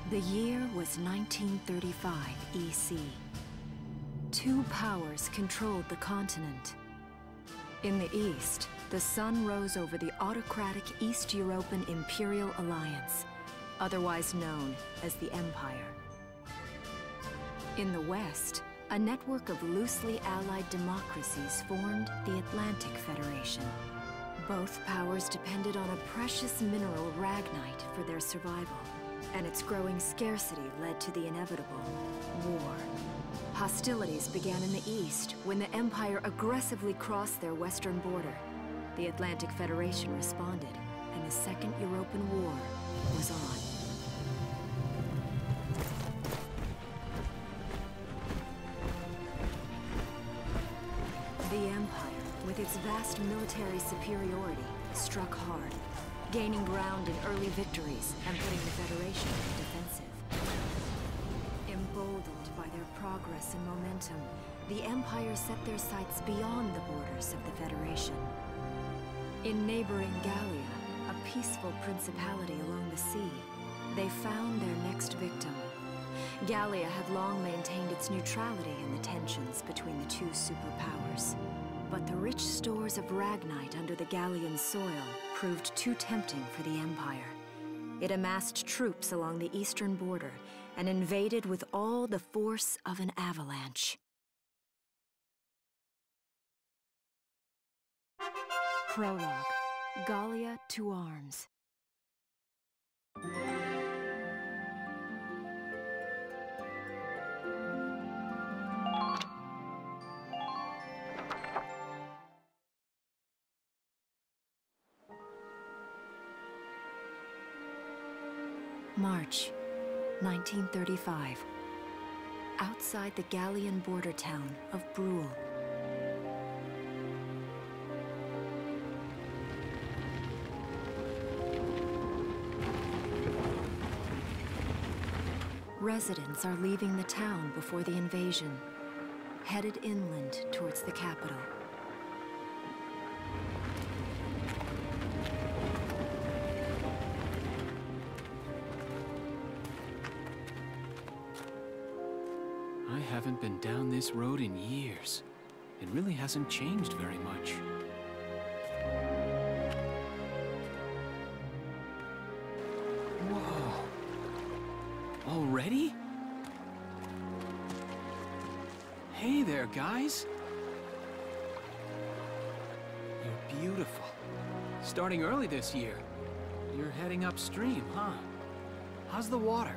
The year was 1935 EC. Two powers controlled the continent. In the east, the sun rose over the autocratic East European Imperial Alliance, otherwise known as the Empire. In the west, a network of loosely allied democracies formed the Atlantic Federation. Both powers depended on a precious mineral ragnite for their survival, and its growing scarcity led to the inevitable war. Hostilities began in the east when the Empire aggressively crossed their western border. The Atlantic Federation responded, and the Second European War was on. The Empire, with its vast military superiority, struck hard, gaining ground in early victories and putting the Federation on the defensive. Emboldened by their progress and momentum, the Empire set their sights beyond the borders of the Federation. In neighboring Gallia, a peaceful principality along the sea, they found their next victim. Gallia had long maintained its neutrality in the tensions between the two superpowers. But the rich stores of ragnite under the Gallian soil proved too tempting for the Empire. It amassed troops along the eastern border and invaded with all the force of an avalanche. Prologue. Gallia to arms. March, 1935. Outside the Gallian border town of Brule. Residents are leaving the town before the invasion, headed inland towards the capital. I haven't been down this road in years. It really hasn't changed very much. Whoa. Already? Hey there, guys. You're beautiful. Starting early this year. You're heading upstream, huh? How's the water?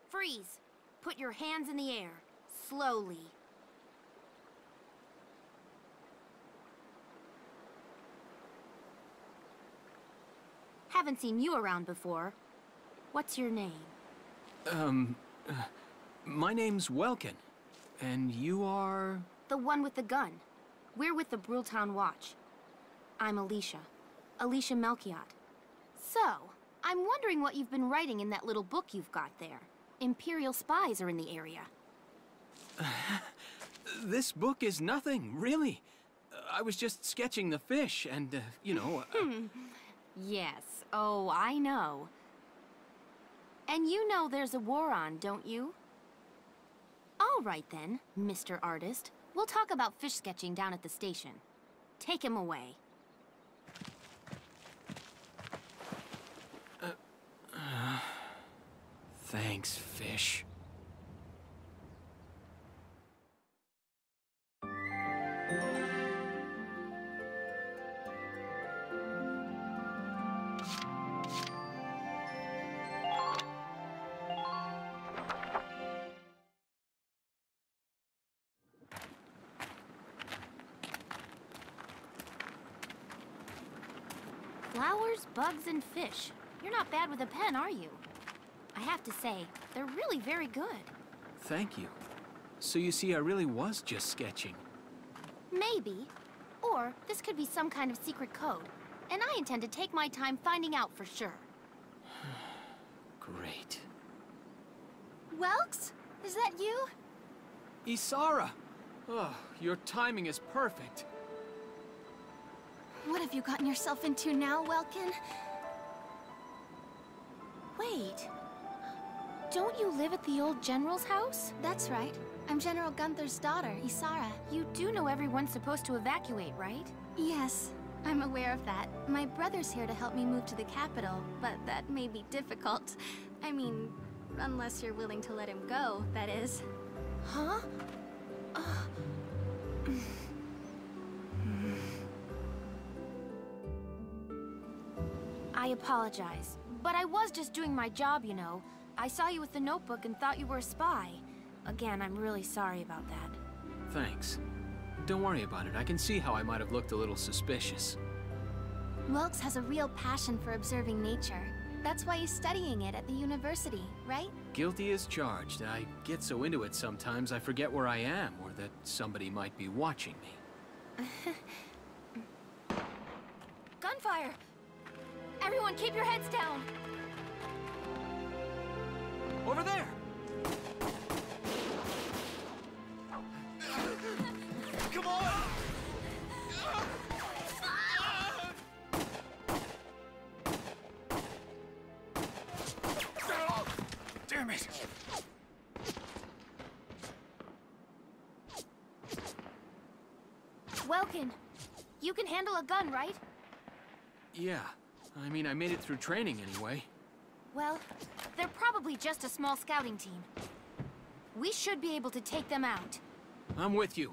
Freeze! Put your hands in the air. Slowly. Haven't seen you around before. What's your name? My name's Welkin. And you are? The one with the gun. We're with the Bruletown Watch. I'm Alicia. Alicia Melchiot. So, I'm wondering what you've been writing in that little book you've got there. Imperial spies are in the area. This book is nothing, really. I was just sketching the fish and, you know... Yes. Oh, I know. And you know there's a war on, don't you? All right then, Mr. Artist. We'll talk about fish sketching down at the station. Take him away. Thanks, fish. Flowers, bugs, and fish. You're not bad with a pen, are you? I have to say, they're really very good. Thank you. So you see, I really was just sketching. Maybe. Or this could be some kind of secret code. and I intend to take my time finding out for sure. Great. Welks? Is that you? Isara! Oh, your timing is perfect. What have you gotten yourself into now, Welkin? Wait. Don't you live at the old General's house? That's right. I'm General Gunther's daughter, Isara. You do know everyone's supposed to evacuate, right? Yes, I'm aware of that. My brother's here to help me move to the capital, but that may be difficult. I mean, unless you're willing to let him go, that is. Huh? I apologize, but I was just doing my job, you know. I saw you with the notebook and thought you were a spy. Again, I'm really sorry about that. Thanks. Don't worry about it. I can see how I might have looked a little suspicious. Welks has a real passion for observing nature. That's why he's studying it at the university, right? Guilty as charged. I get so into it sometimes I forget where I am or that somebody might be watching me. Gunfire! Everyone keep your heads down! Over there! Come on! Damn it! Welkin, you can handle a gun, right? Yeah. I mean, I made it through training anyway. Well, they're probably just a small scouting team. We should be able to take them out. I'm with you.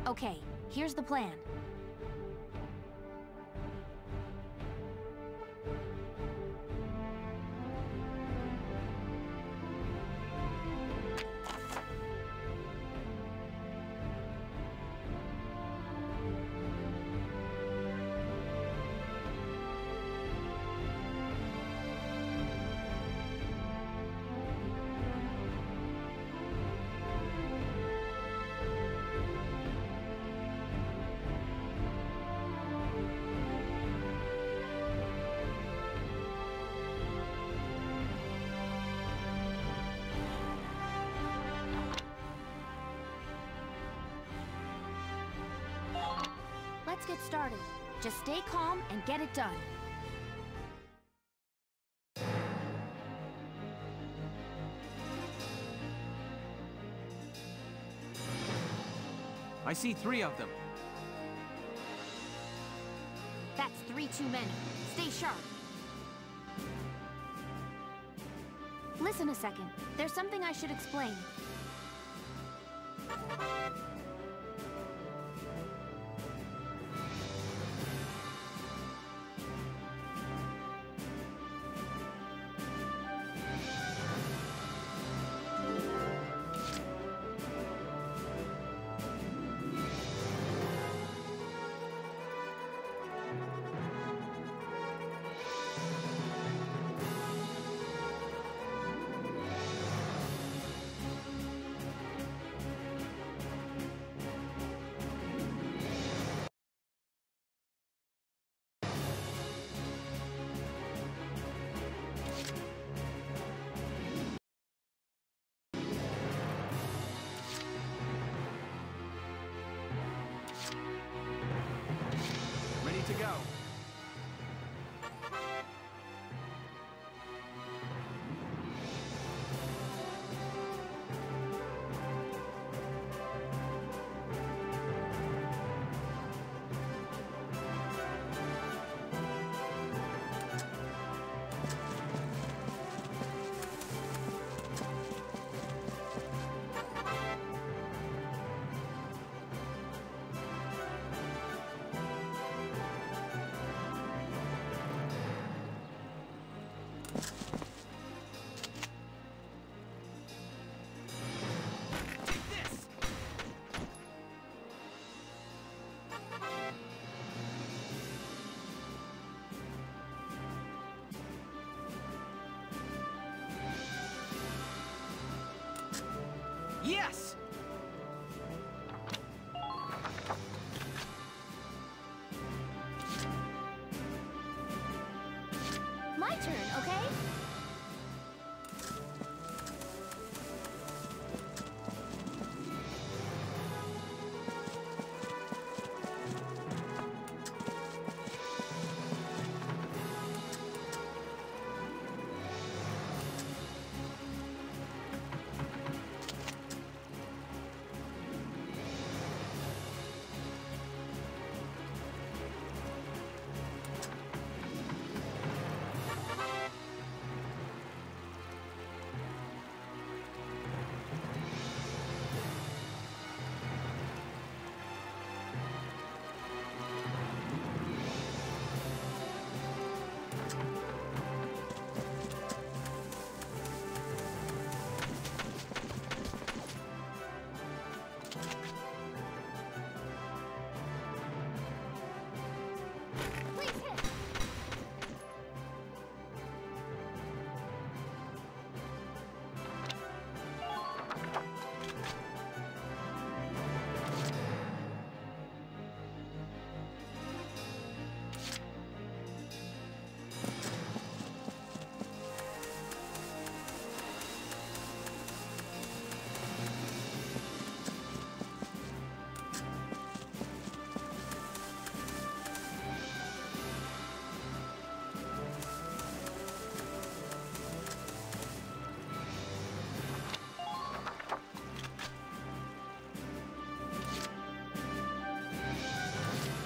Okay, here's the plan. Let's get started. Just stay calm and get it done. I see 3 of them. That's 3 too many. Stay sharp. Listen a second. There's something I should explain. Yes! My turn, okay?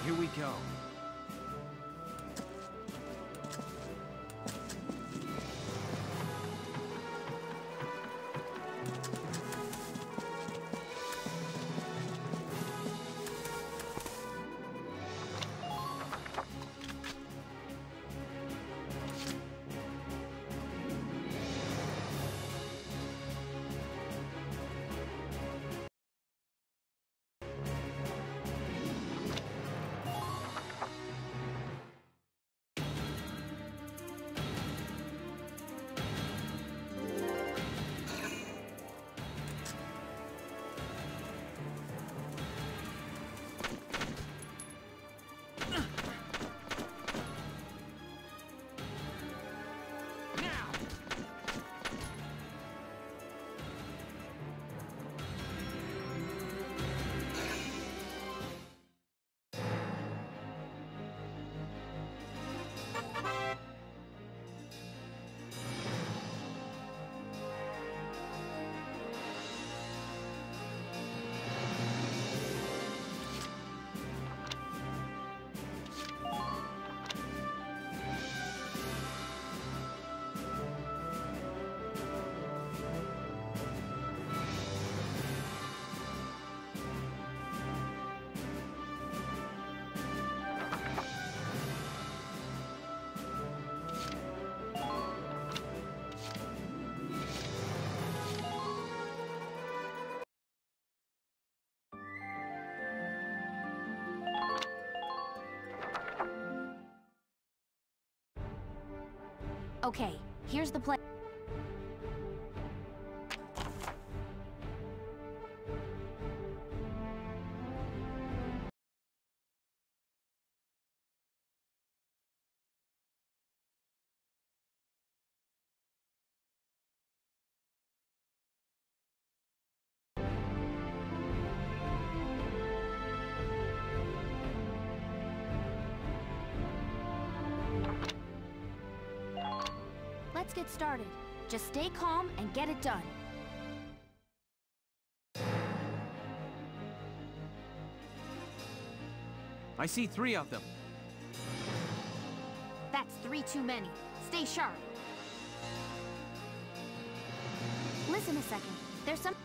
Here we go. Okay, here's the plan. Let's get started. Just stay calm and get it done. I see 3 of them. That's 3 too many. Stay sharp. Listen a second. There's some...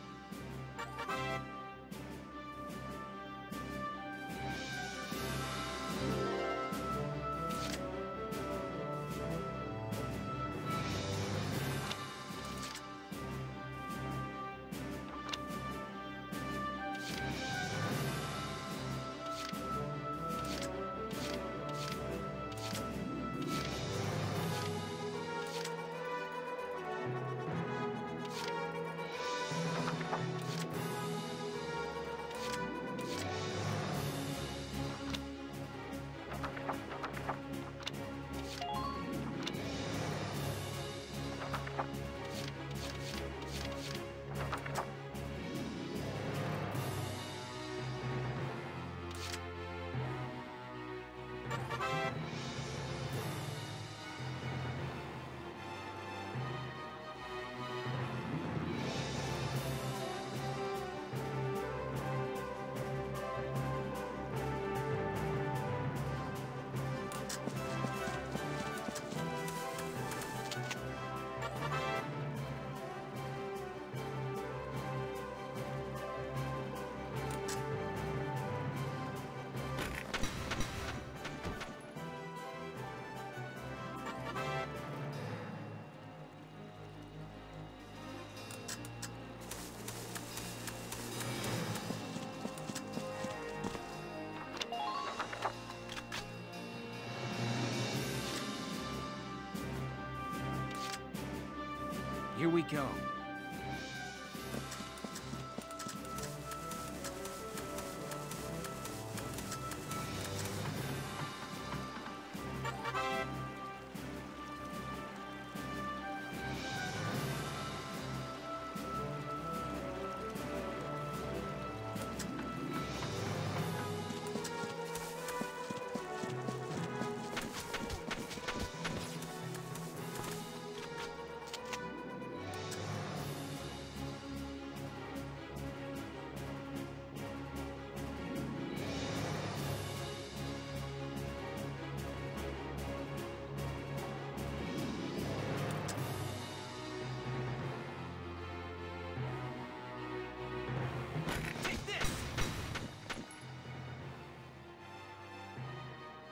here we go.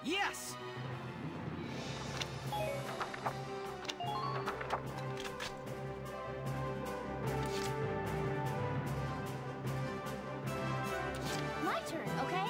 Yes! My turn, okay?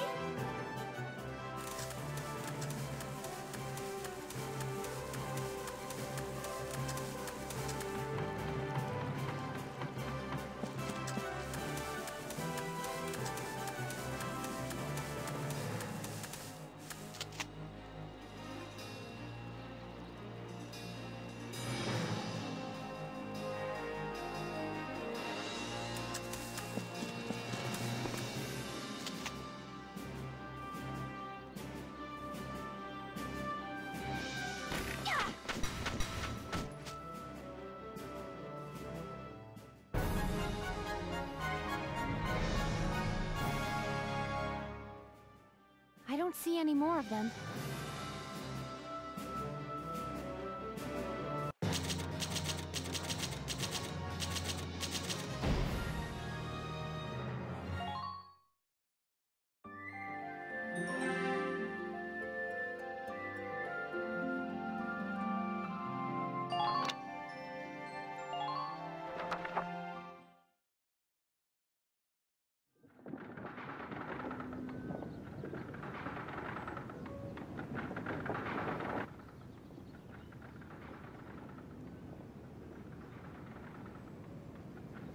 I don't see any more of them.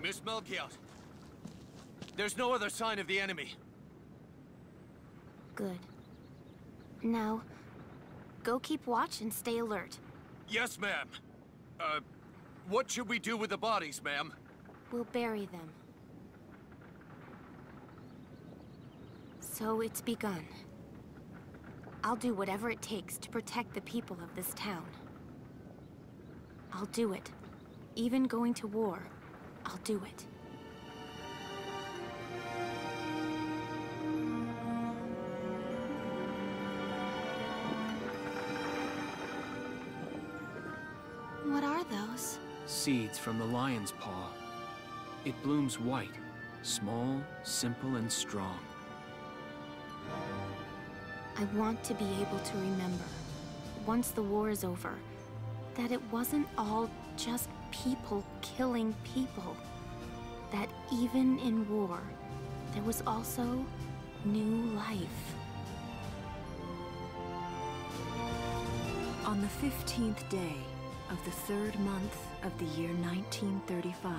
Miss Melchiot, there's no other sign of the enemy. Good. Now, go keep watch and stay alert. Yes, ma'am. What should we do with the bodies, ma'am? We'll bury them. So it's begun. I'll do whatever it takes to protect the people of this town. I'll do it. Even going to war, I'll do it. What are those? Seeds from the lion's paw. It blooms white, small, simple, and strong. I want to be able to remember, once the war is over, that it wasn't all just people killing people. That even in war, there was also new life. On the 15th day of the 3rd month of the year 1935,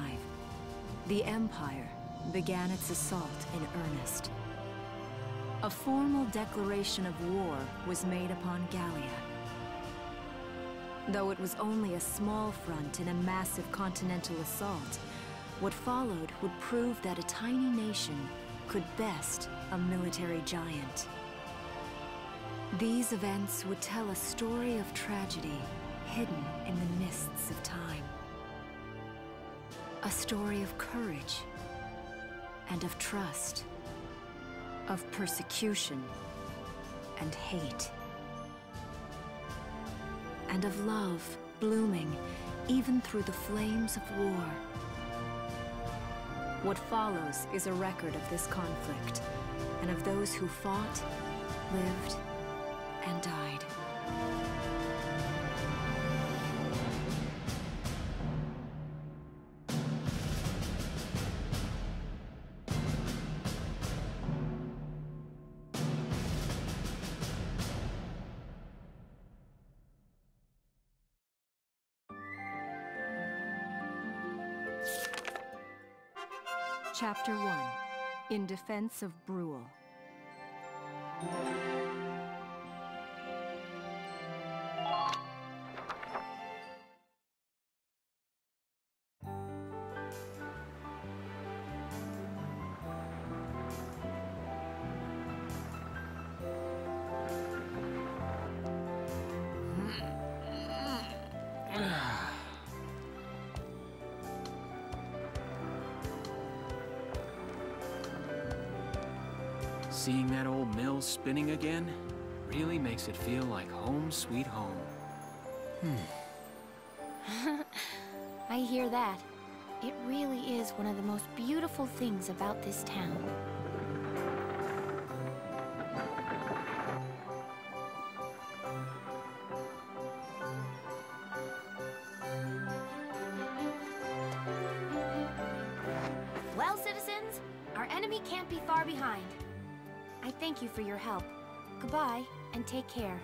the Empire began its assault in earnest. A formal declaration of war was made upon Gallia. Though it was only a small front in a massive continental assault, what followed would prove that a tiny nation could best a military giant. These events would tell a story of tragedy hidden in the mists of time. A story of courage and of trust, of persecution and hate, and of love blooming even through the flames of war. What follows is a record of this conflict, and of those who fought, lived, and died. Chapter 1. In Defense of Brule. Seeing that old mill spinning again really makes it feel like home sweet home. I hear that. It really is one of the most beautiful things about this town. Well, citizens, our enemy can't be far behind. I thank you for your help. Goodbye, and take care.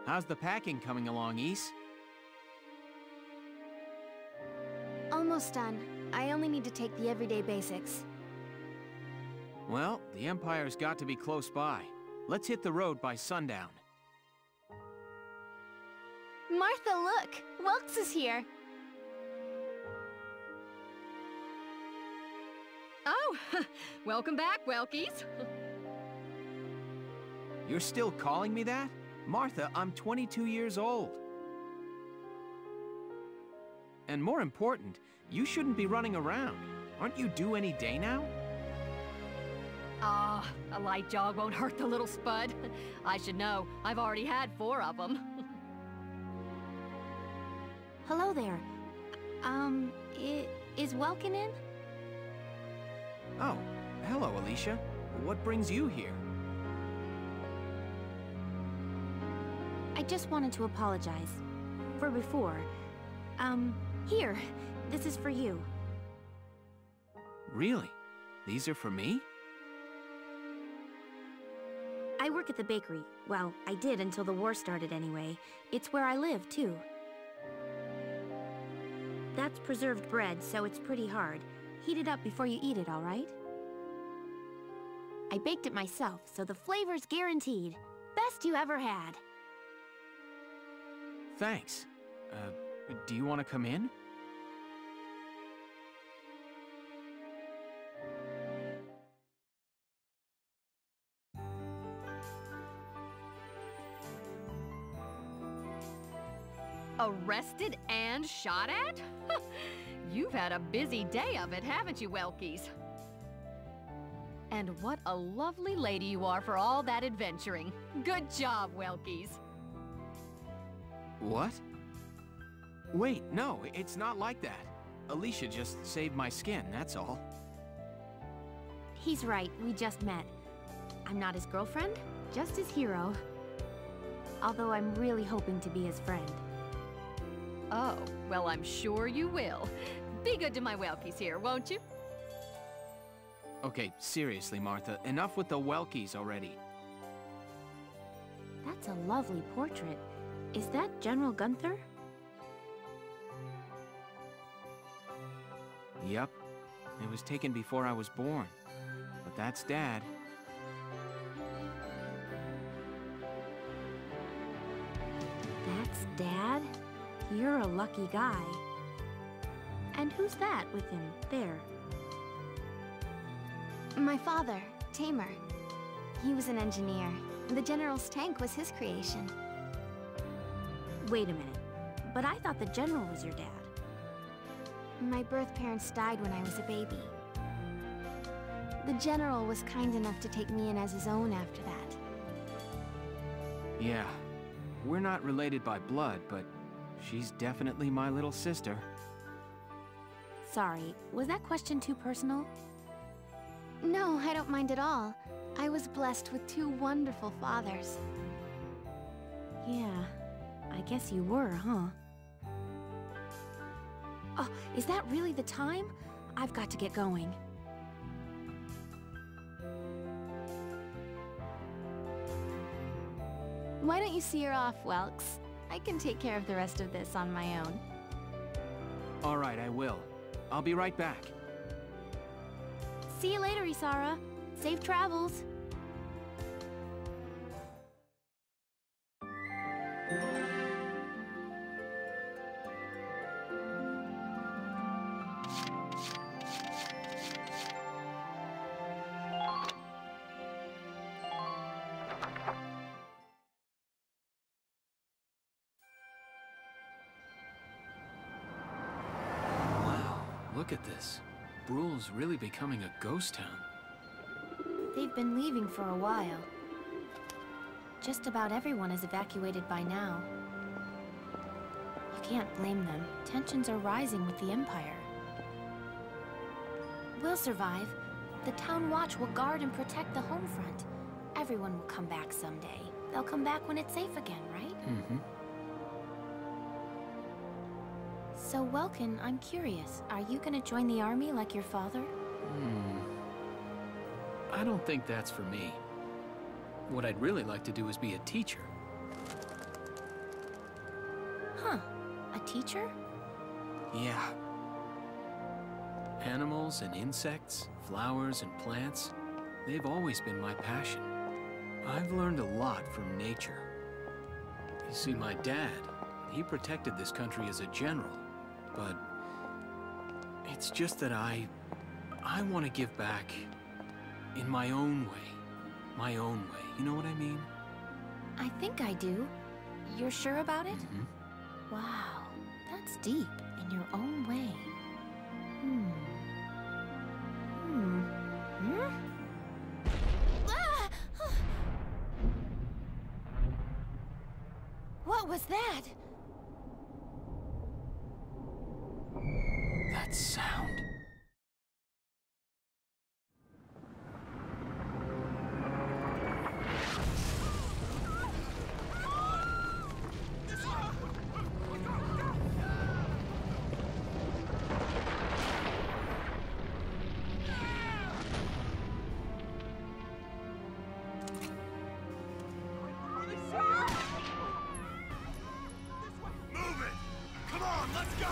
How's the packing coming along, Ys? Almost done. I only need to take the everyday basics. Well, the Empire's got to be close by. Let's hit the road by sundown. Martha, look! Welks is here! Oh, welcome back, Welkies. You're still calling me that? Martha, I'm 22 years old. And more important, you shouldn't be running around. Aren't you due any day now? Ah, a light jog won't hurt the little spud. I should know. I've already had 4 of them. Hello there. Is Welkin in? Oh, hello, Alicia. What brings you here? I just wanted to apologize. For before. Here. This is for you. Really? These are for me? I work at the bakery. Well, I did until the war started anyway. It's where I live, too. That's preserved bread, so it's pretty hard. Heat it up before you eat it, all right? I baked it myself, so the flavor's guaranteed. Best you ever had. Thanks. Do you want to come in? Arrested and shot at? You've had a busy day of it, haven't you, Welkies? And what a lovely lady you are for all that adventuring. Good job, Welkies. What? Wait, no, it's not like that. Alicia just saved my skin, that's all. He's right, we just met. I'm not his girlfriend, just his hero. Although I'm really hoping to be his friend. Oh, well, I'm sure you will. Be good to my Welkies here, won't you? Okay, seriously, Martha, enough with the Welkies already. That's a lovely portrait. Is that General Gunther? Yep. It was taken before I was born. But that's Dad. That's Dad? You're a lucky guy. And who's that with him, there? My father, Tamer. He was an engineer. The General's tank was his creation. Wait a minute. But I thought the General was your dad. My birth parents died when I was a baby. The General was kind enough to take me in as his own after that. Yeah. We're not related by blood, but she's definitely my little sister. Sorry, was that question too personal? No, I don't mind at all. I was blessed with 2 wonderful fathers. Yeah, I guess you were, huh? Oh, is that really the time? I've got to get going. Why don't you see her off, Welks? I can take care of the rest of this on my own. All right, I will. I'll be right back. See you later, Isara. Safe travels. Look at this. Bruhl's really becoming a ghost town. They've been leaving for a while. Just about everyone is evacuated by now. You can't blame them. Tensions are rising with the Empire. We'll survive. The Town Watch will guard and protect the home front. Everyone will come back someday. They'll come back when it's safe again, right? Mm-hmm. So, Welkin, I'm curious. Are you gonna join the army like your father? I don't think that's for me. What I'd really like to do is be a teacher. Huh. A teacher? Yeah. Animals and insects, flowers and plants, they've always been my passion. I've learned a lot from nature. You see, my dad, he protected this country as a general. But it's just that I want to give back in my own way. My own way. You know what I mean? I think I do. You're sure about it? Mm-hmm. Wow, that's deep. In your own way. Ah! What was that? That sound. Move it! Come on, let's go!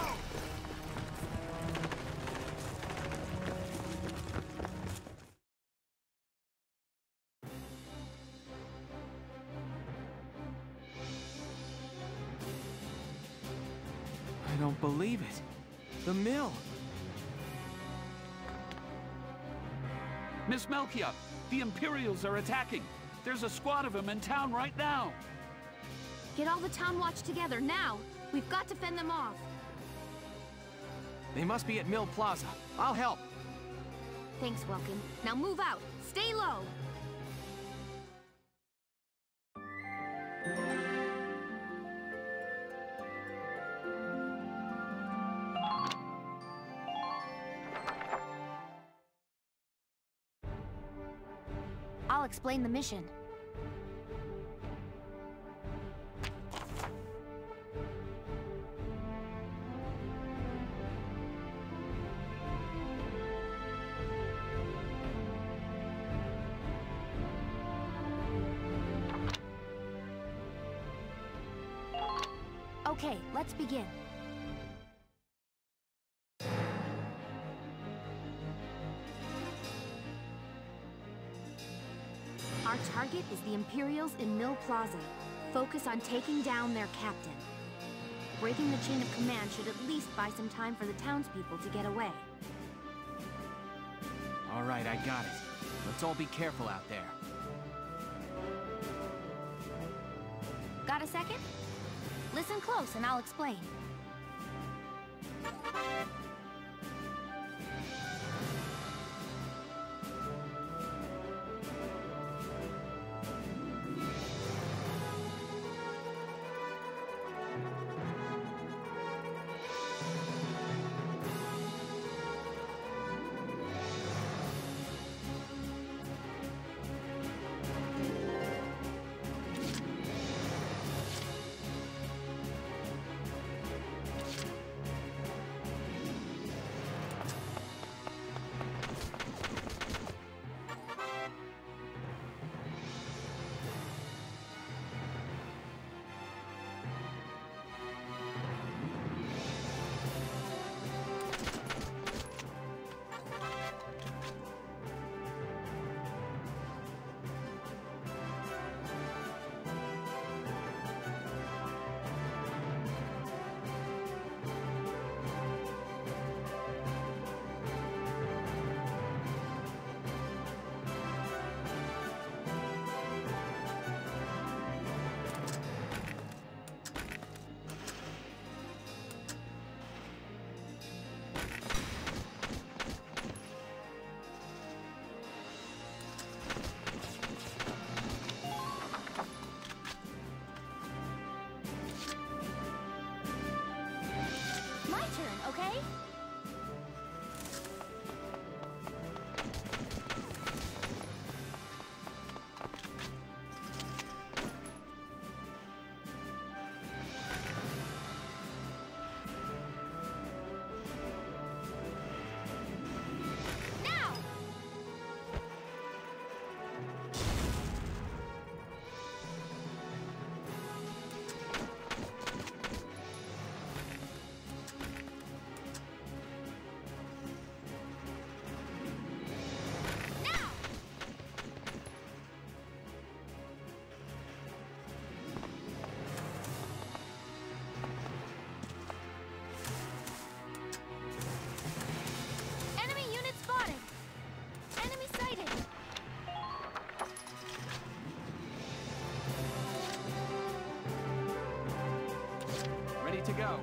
I don't believe it. The mill. Miss Melchior, the Imperials are attacking. There's a squad of them in town right now. Get all the Town Watch together, now! We've got to fend them off. They must be at Mill Plaza. I'll help. Thanks, Welkin. Now move out. Stay low. I'll explain the mission. Okay, let's begin. Our target is the Imperials in Mill Plaza. Focus on taking down their captain. Breaking the chain of command should at least buy some time for the townspeople to get away. All right, I got it. Let's all be careful out there. Got a second? Listen close and I'll explain. okay? To go.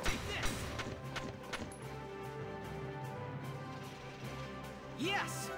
Take this! Yes!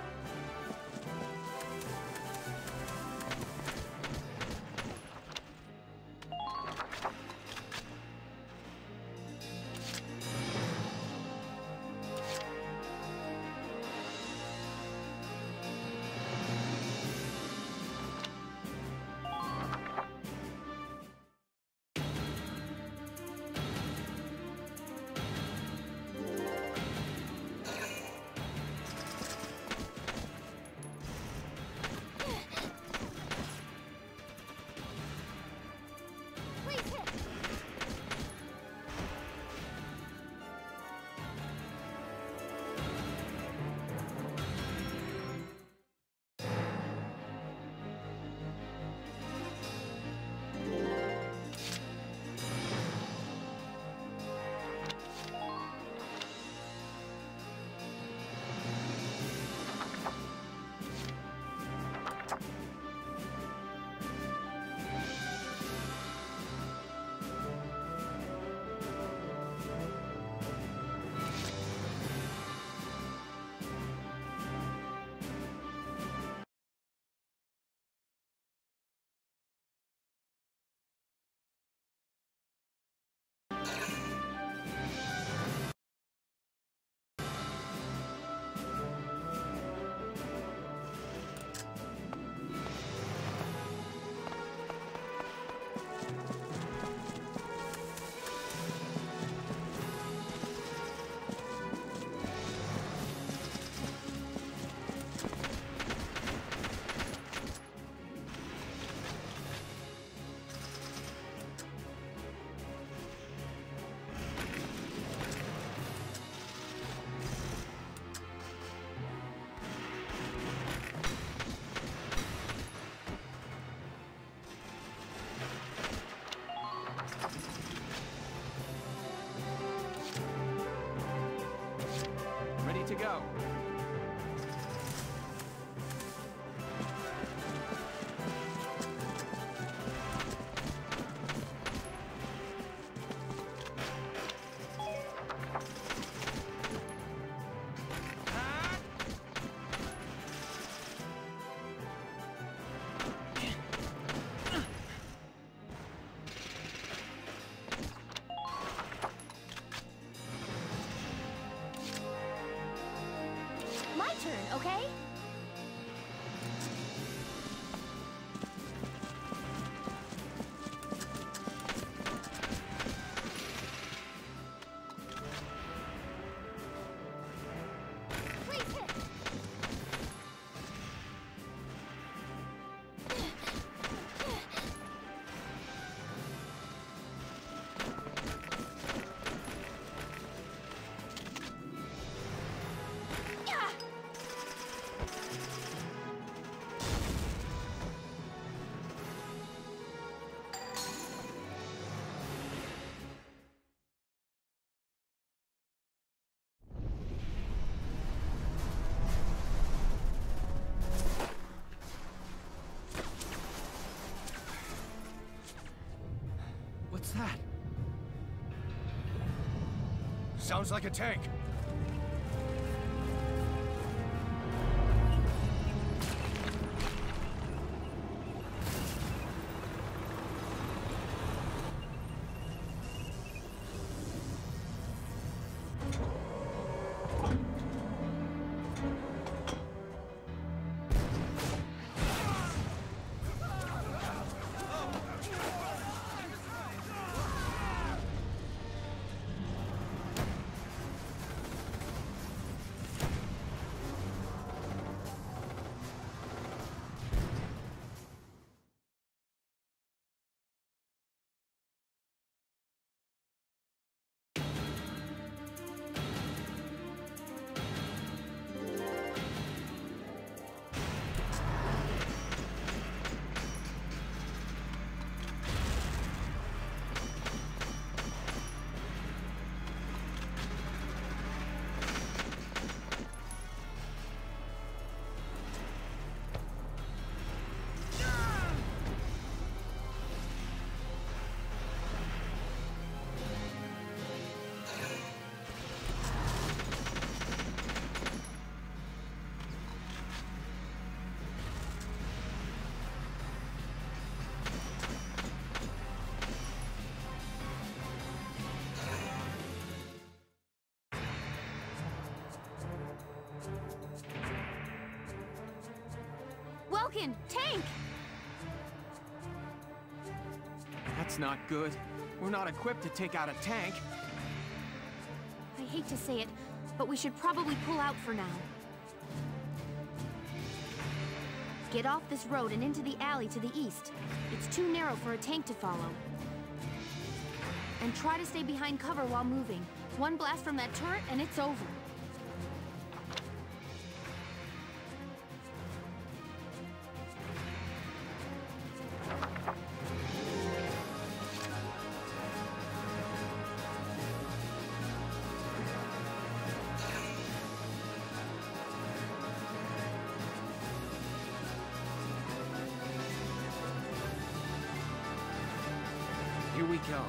To go. My turn, okay? What's that? Sounds like a tank. Falcon! Tank! That's not good. We're not equipped to take out a tank. I hate to say it, but we should probably pull out for now. Get off this road and into the alley to the east. It's too narrow for a tank to follow. And try to stay behind cover while moving. One blast from that turret and it's over. Here we go.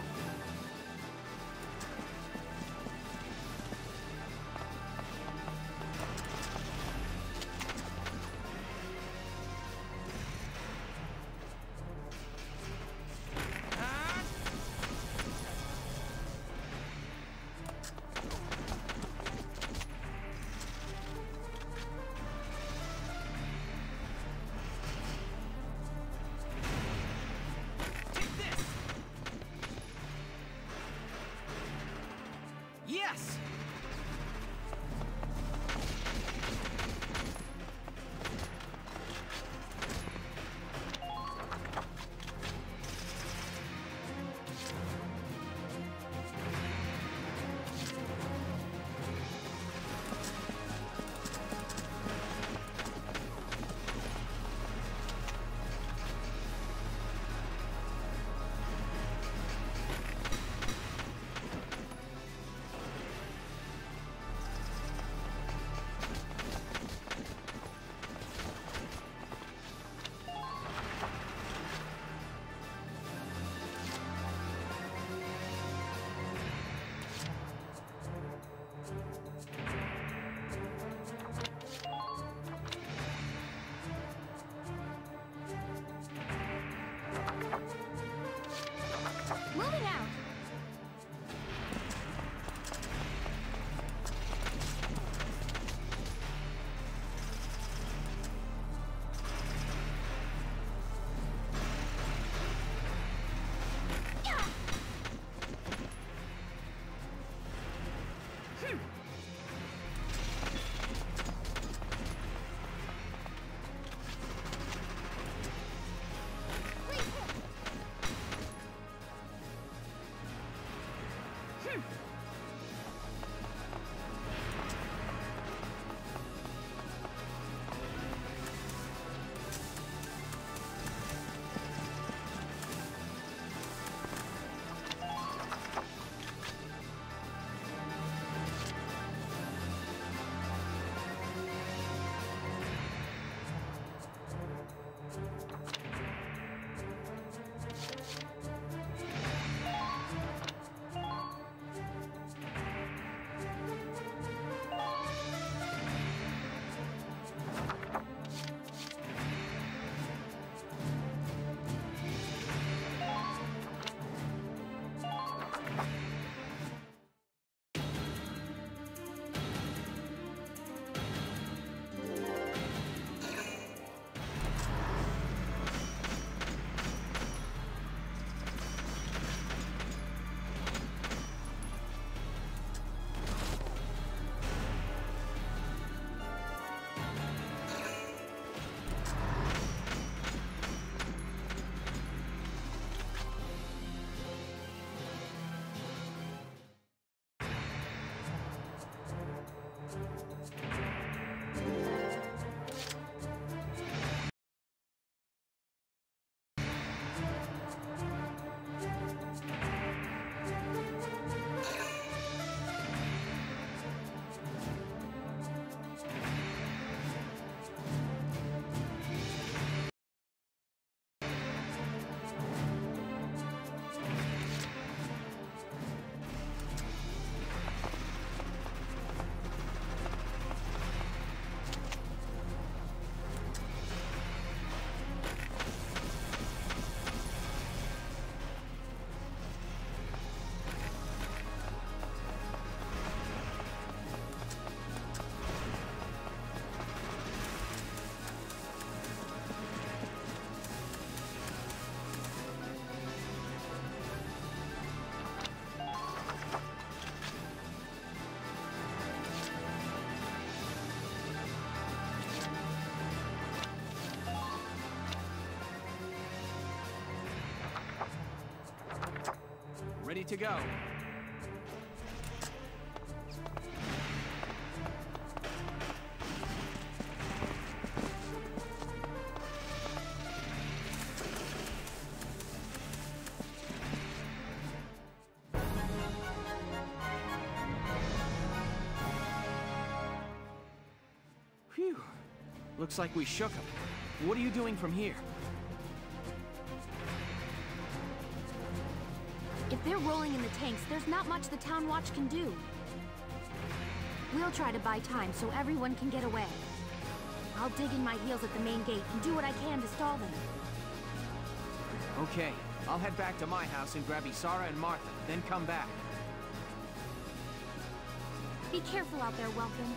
ready to go. Phew. Looks like we shook him. What are you doing from here? If they're rolling in the tanks, there's not much the Town Watch can do. We'll try to buy time so everyone can get away. I'll dig in my heels at the main gate and do what I can to stall them. Okay, I'll head back to my house and grab Isara and Martha, then come back. Be careful out there, Welcome.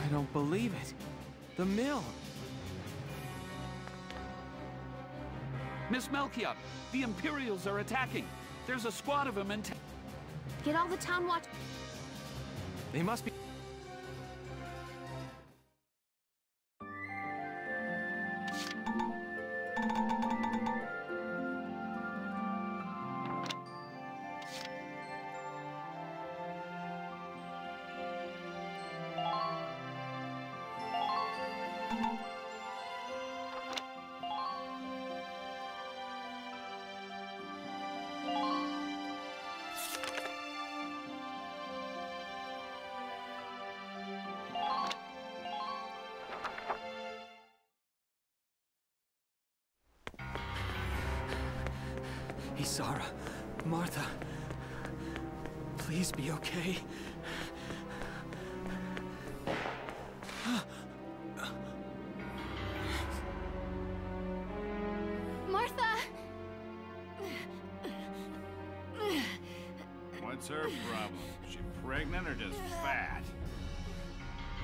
I don't believe it. The mill. Miss Melchior, the Imperials are attacking. There's a squad of them in town. Get all the Town Watch... They must be... Isara, Martha, please be okay. Martha! What's her problem? Is she pregnant or just fat?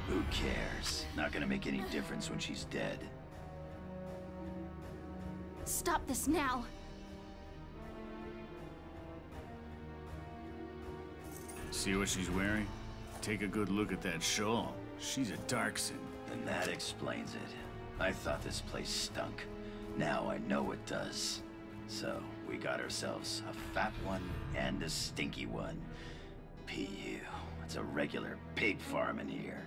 Who cares? Not gonna make any difference when she's dead. Stop this now! See what she's wearing? Take a good look at that shawl. She's a Darkson. And that explains it. I thought this place stunk. Now I know it does. So, we got ourselves a fat one and a stinky one. PU. It's a regular pig farm in here.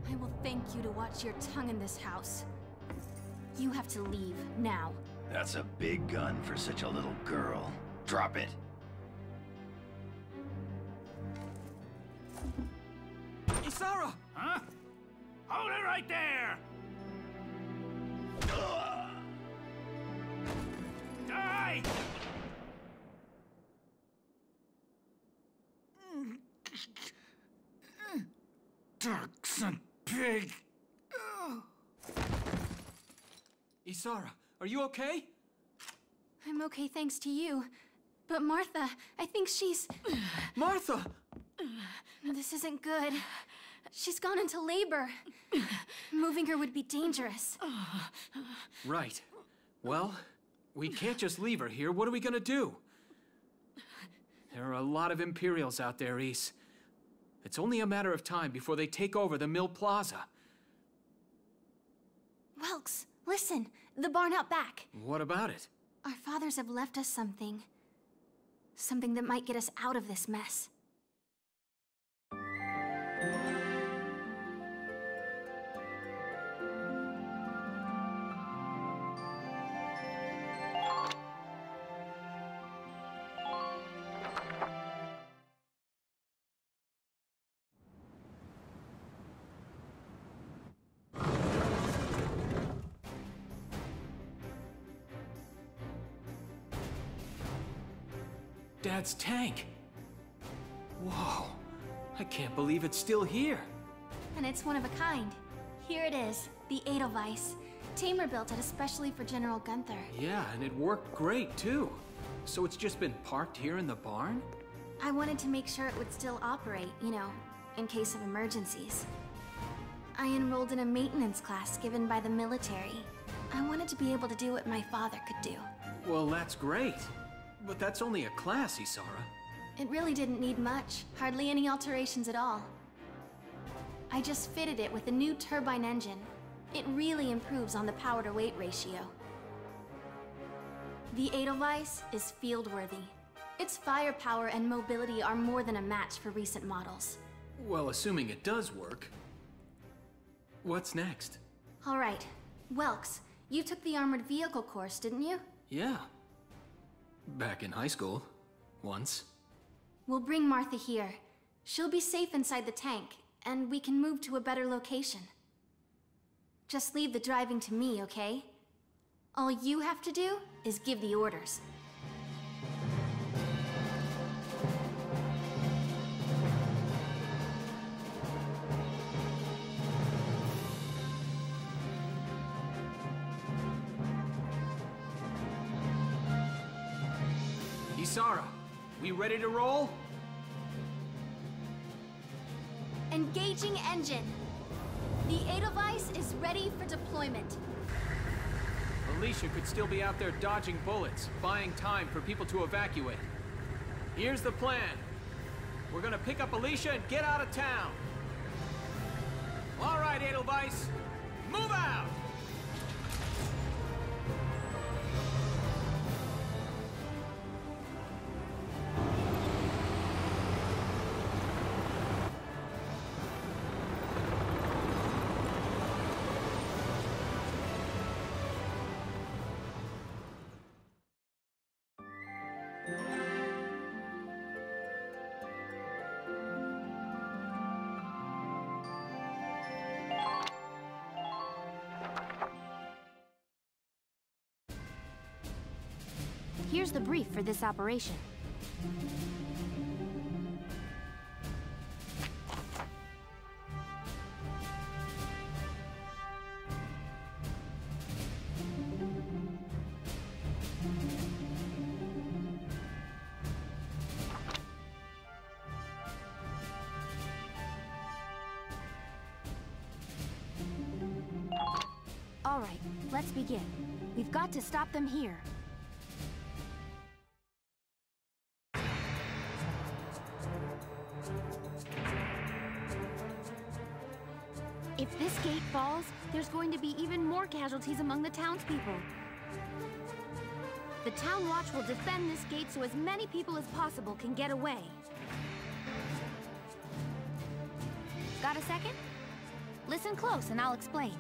I will thank you to watch your tongue in this house. You have to leave, now. That's a big gun for such a little girl. Drop it. Isara! Huh? Hold it right there! Die! Darkson pig! Isara, are you okay? I'm okay thanks to you. But Martha, I think she's... Martha! This isn't good. She's gone into labor. Moving her would be dangerous. Right. Well, we can't just leave her here. What are we gonna do? There are a lot of Imperials out there, Ys. It's only a matter of time before they take over the Mill Plaza. Welks, listen. The barn out back. What about it? Our fathers have left us something. Something that might get us out of this mess. Dad's tank. Whoa. I can't believe it's still here. And it's one of a kind. Here it is, the Edelweiss. Tamer built it especially for General Gunther. Yeah, and it worked great, too. So it's just been parked here in the barn? I wanted to make sure it would still operate, you know, in case of emergencies. I enrolled in a maintenance class given by the military. I wanted to be able to do what my father could do. Well, that's great. But that's only a class, Isara. It really didn't need much, hardly any alterations at all. I just fitted it with a new turbine engine. It really improves on the power-to-weight ratio. The Edelweiss is field-worthy. Its firepower and mobility are more than a match for recent models. Well, assuming it does work. What's next? All right. Welks, you took the armored vehicle course, didn't you? Yeah. Back in high school. Once. We'll bring Martha here. She'll be safe inside the tank, and we can move to a better location. Just leave the driving to me, okay? All you have to do is give the orders. Isara, we ready to roll? Engaging engine. The Edelweiss is ready for deployment. Alicia could still be out there dodging bullets, buying time for people to evacuate. Here's the plan. We're gonna pick up Alicia and get out of town. All right, Edelweiss, move out! Here's the brief for this operation. All right, let's begin. We've got to stop them here. If this gate falls, there's going to be even more casualties among the townspeople. The Town Watch will defend this gate so as many people as possible can get away. Got a second? Listen close and I'll explain.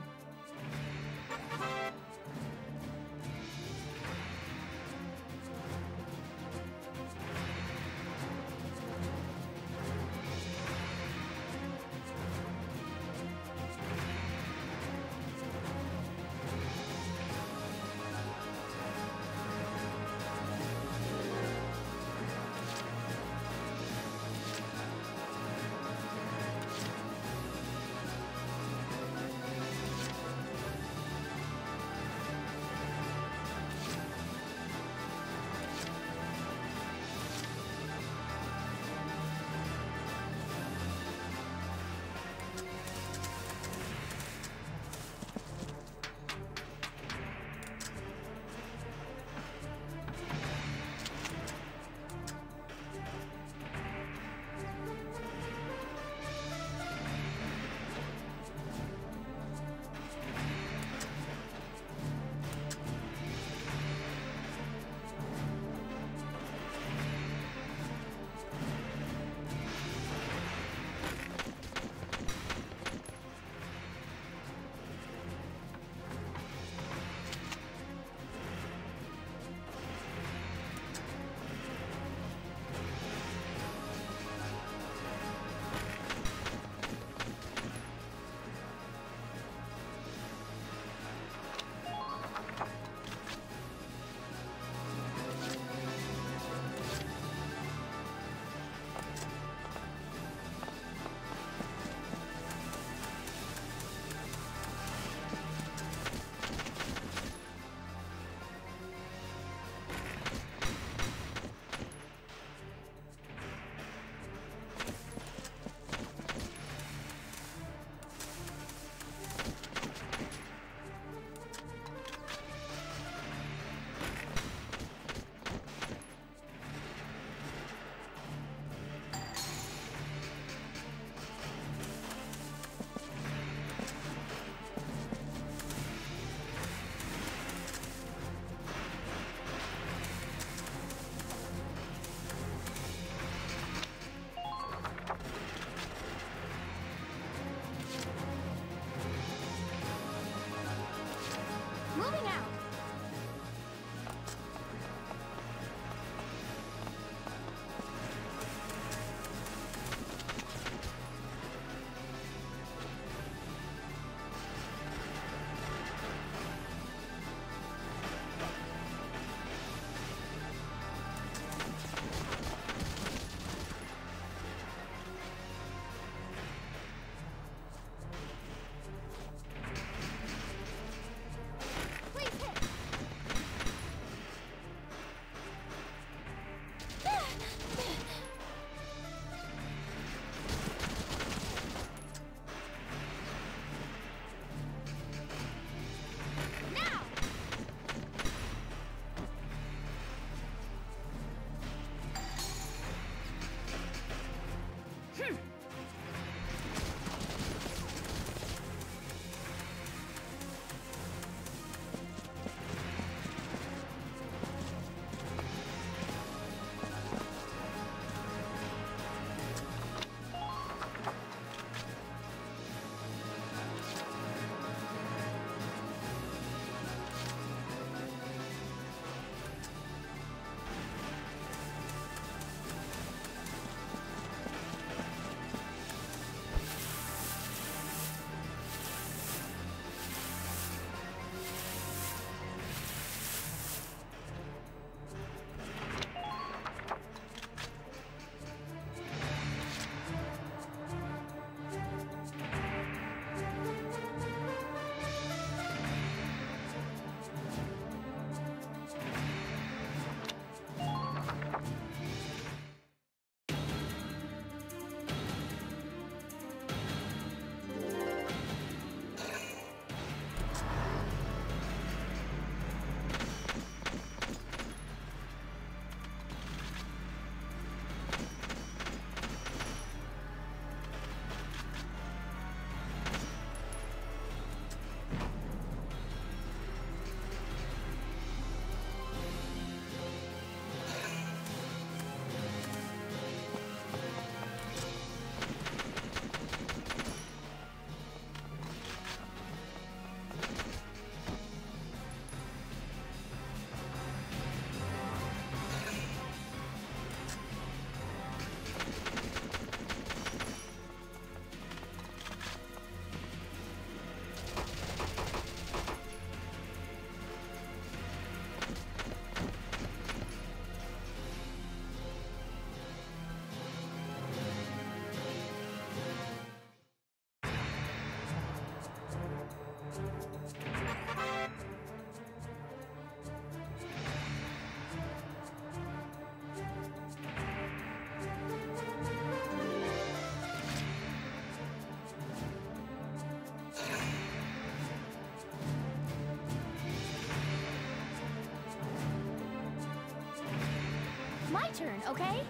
turn, okay?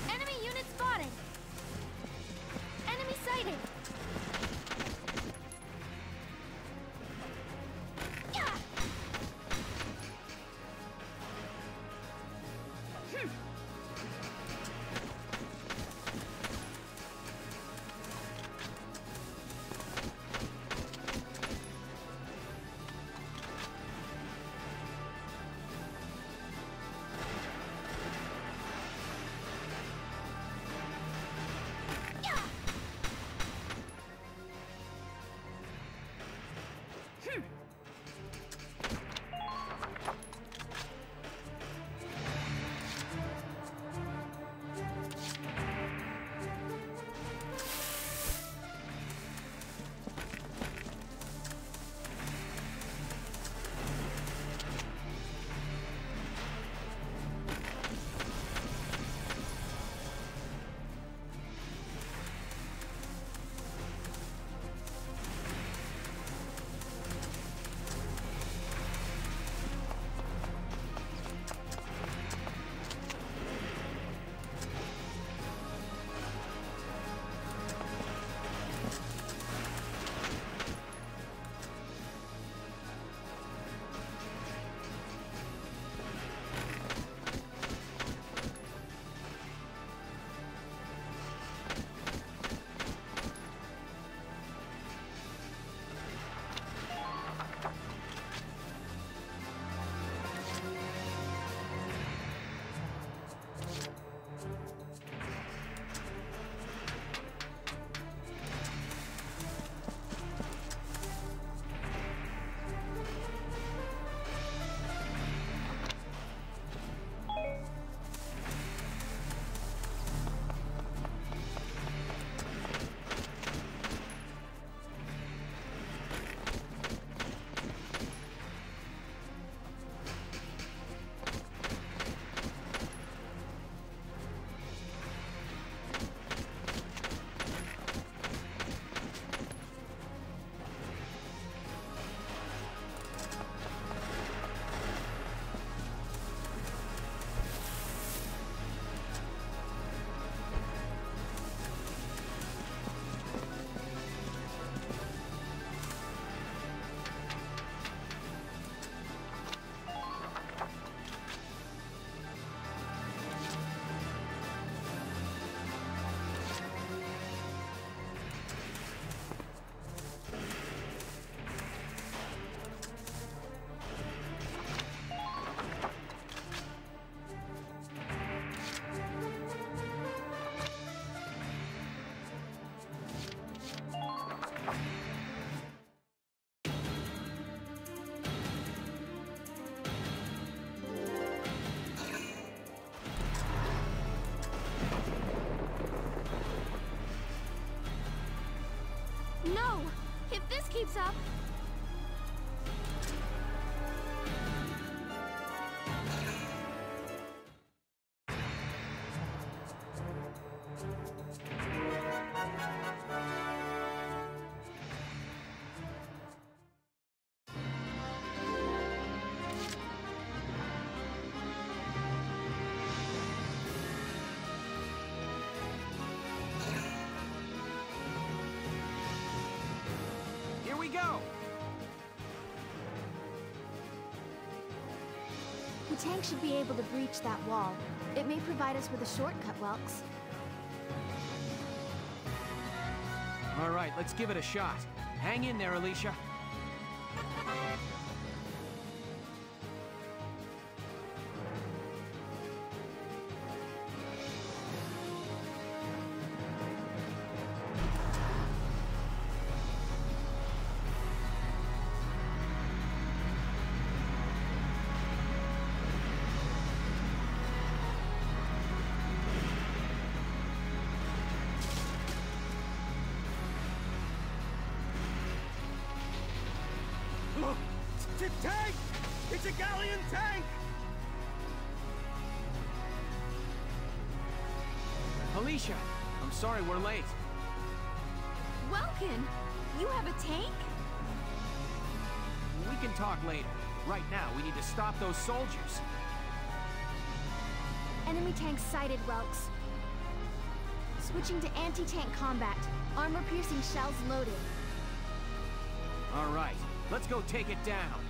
Enemy unit spotted! Enemy sighted! Yeah! No! If this keeps up... We go! The tank should be able to breach that wall. It may provide us with a shortcut, Welks. All right, let's give it a shot. Hang in there, Alicia. Tank! It's a galleon tank! Alicia, I'm sorry we're late. Welkin, you have a tank? We can talk later. Right now, we need to stop those soldiers. Enemy tanks sighted, Welks. Switching to anti-tank combat. Armor-piercing shells loaded. All right, let's go take it down.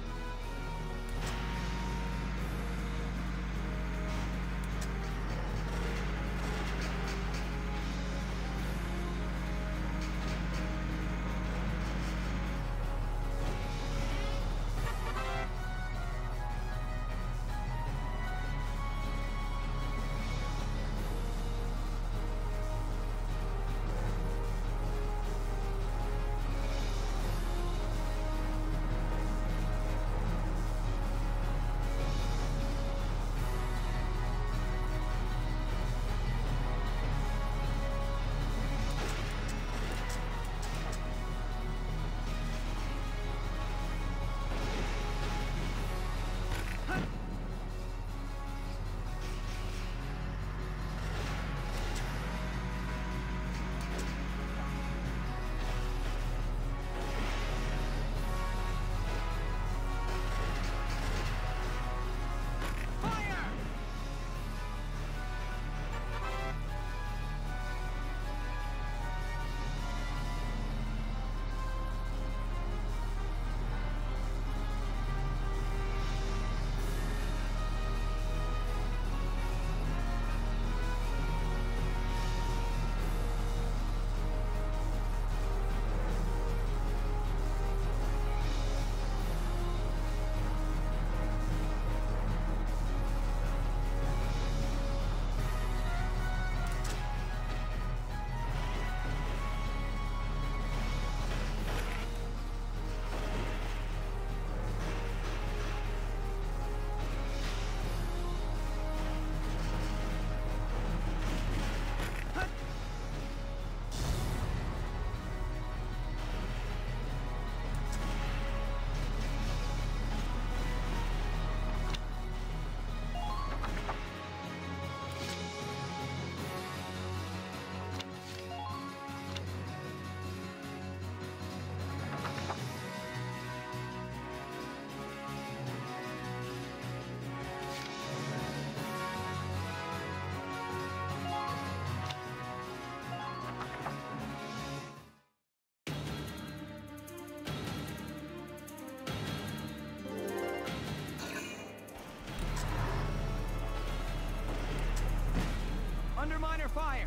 Under minor fire!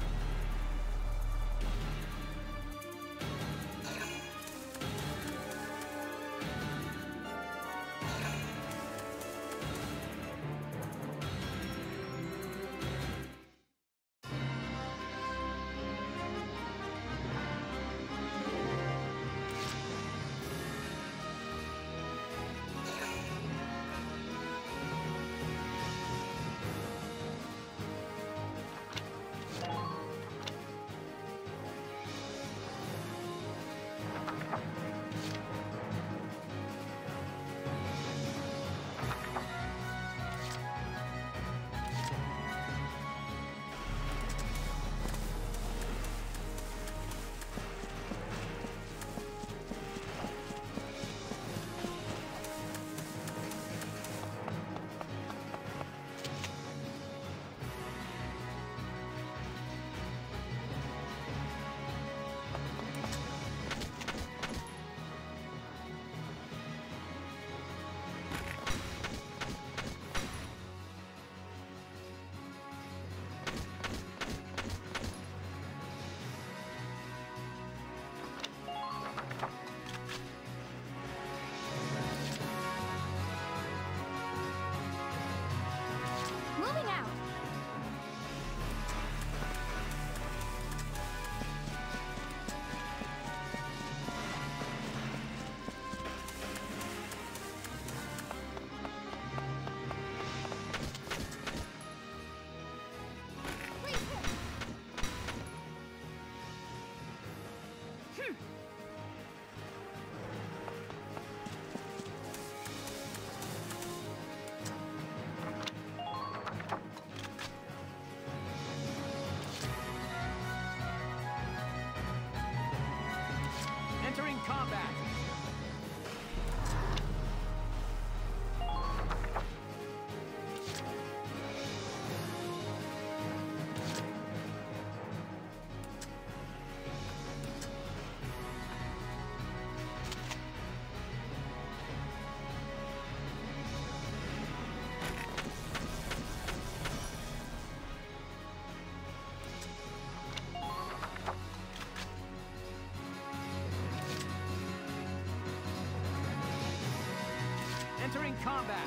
Tank combat!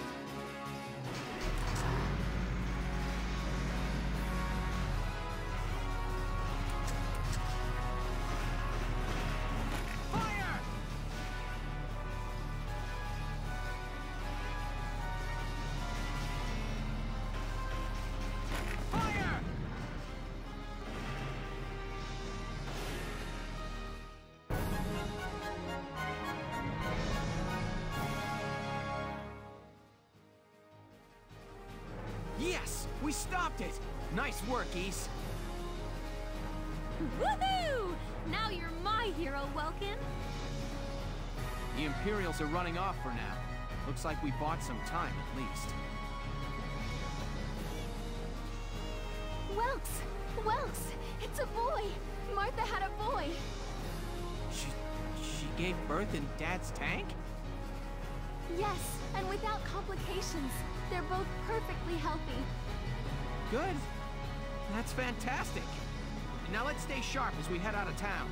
Fire! Fire! Yes! We stopped it! Nice work, Ys. Woohoo! Now you're my hero, Welkin. The Imperials are running off for now. Looks like we bought some time, at least. Welks! Welks! It's a boy! Martha had a boy! She gave birth in Dad's tank? Yes, and without complications. They're both perfectly healthy. Good. That's fantastic. Now let's stay sharp as we head out of town.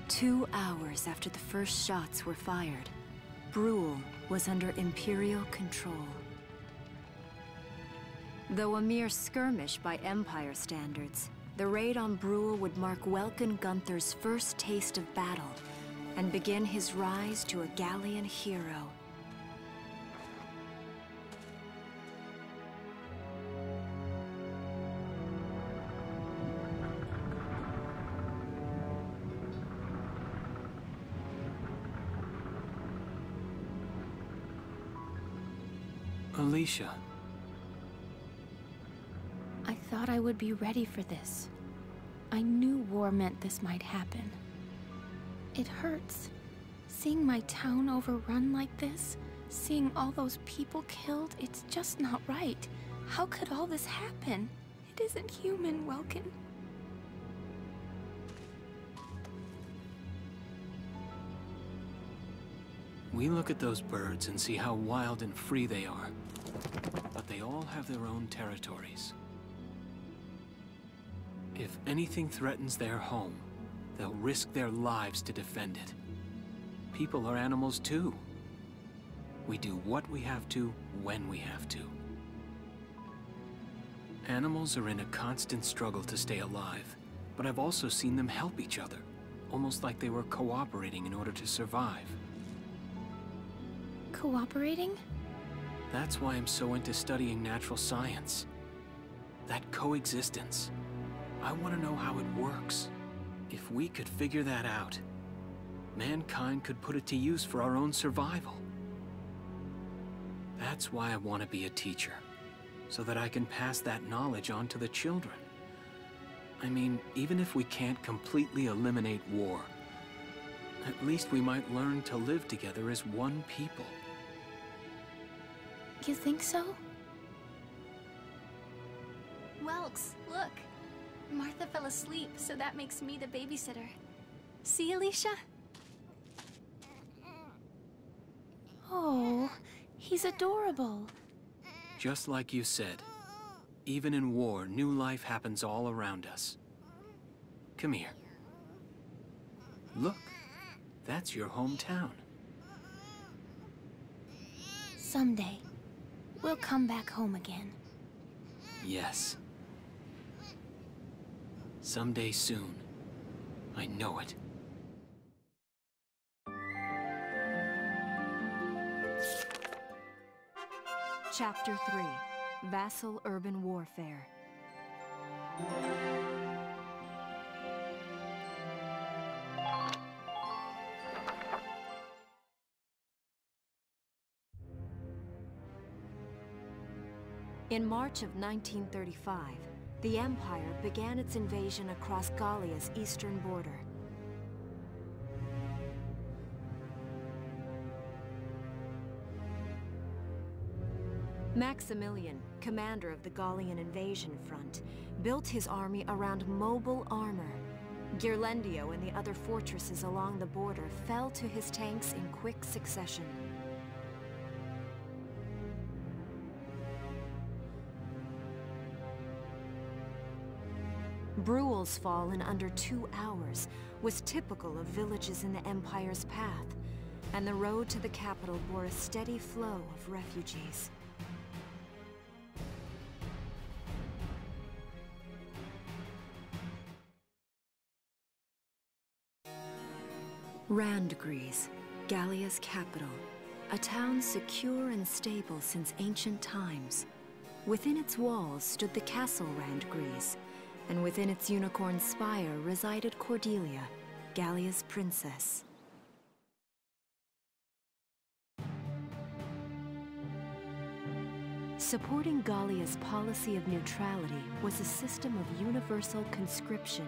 Two hours after the first shots were fired, Brule was under Imperial control. Though a mere skirmish by Empire standards, the raid on Brule would mark Welkin Gunther's first taste of battle and begin his rise to a Gallian hero. Alicia. I thought I would be ready for this. I knew war meant this might happen. It hurts. Seeing my town overrun like this, seeing all those people killed, it's just not right. How could all this happen? It isn't human, Welkin. We look at those birds and see how wild and free they are. But they all have their own territories. If anything threatens their home, they'll risk their lives to defend it. People are animals too. We do what we have to, when we have to. Animals are in a constant struggle to stay alive, but I've also seen them help each other, almost like they were cooperating in order to survive. Cooperating? That's why I'm so into studying natural science. That coexistence. I want to know how it works. If we could figure that out, mankind could put it to use for our own survival. That's why I want to be a teacher, so that I can pass that knowledge on to the children. I mean, even if we can't completely eliminate war, at least we might learn to live together as one people. You think so? Welks, look. Martha fell asleep, so that makes me the babysitter. See, Alicia? Oh, he's adorable. Just like you said, even in war, new life happens all around us. Come here. Look, that's your hometown. Someday, we'll come back home again. Yes. Someday soon. I know it. Chapter 3, Vassal Urban Warfare. In March of 1935, the Empire began its invasion across Gallia's eastern border. Maximilian, commander of the Gallian invasion front, built his army around mobile armor. Ghirlandaio and the other fortresses along the border fell to his tanks in quick succession. Bruhl's fall in under 2 hours was typical of villages in the Empire's path, and the road to the capital bore a steady flow of refugees. Randgries, Gallia's capital, a town secure and stable since ancient times. Within its walls stood the castle Randgries, and within its unicorn spire resided Cordelia, Gallia's princess. Supporting Gallia's policy of neutrality was a system of universal conscription.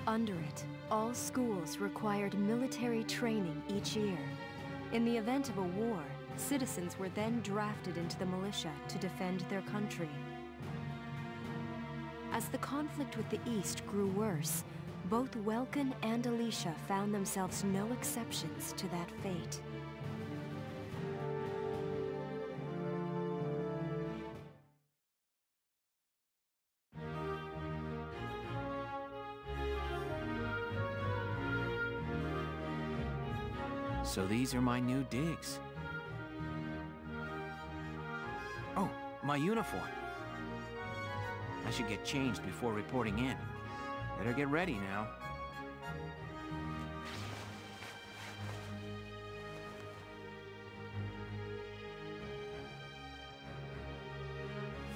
Under it, all schools required military training each year. In the event of a war, citizens were then drafted into the militia to defend their country. As the conflict with the East grew worse, both Welkin and Alicia found themselves no exceptions to that fate. So these are my new digs. Oh, my uniform. I should get changed before reporting in. Better get ready now.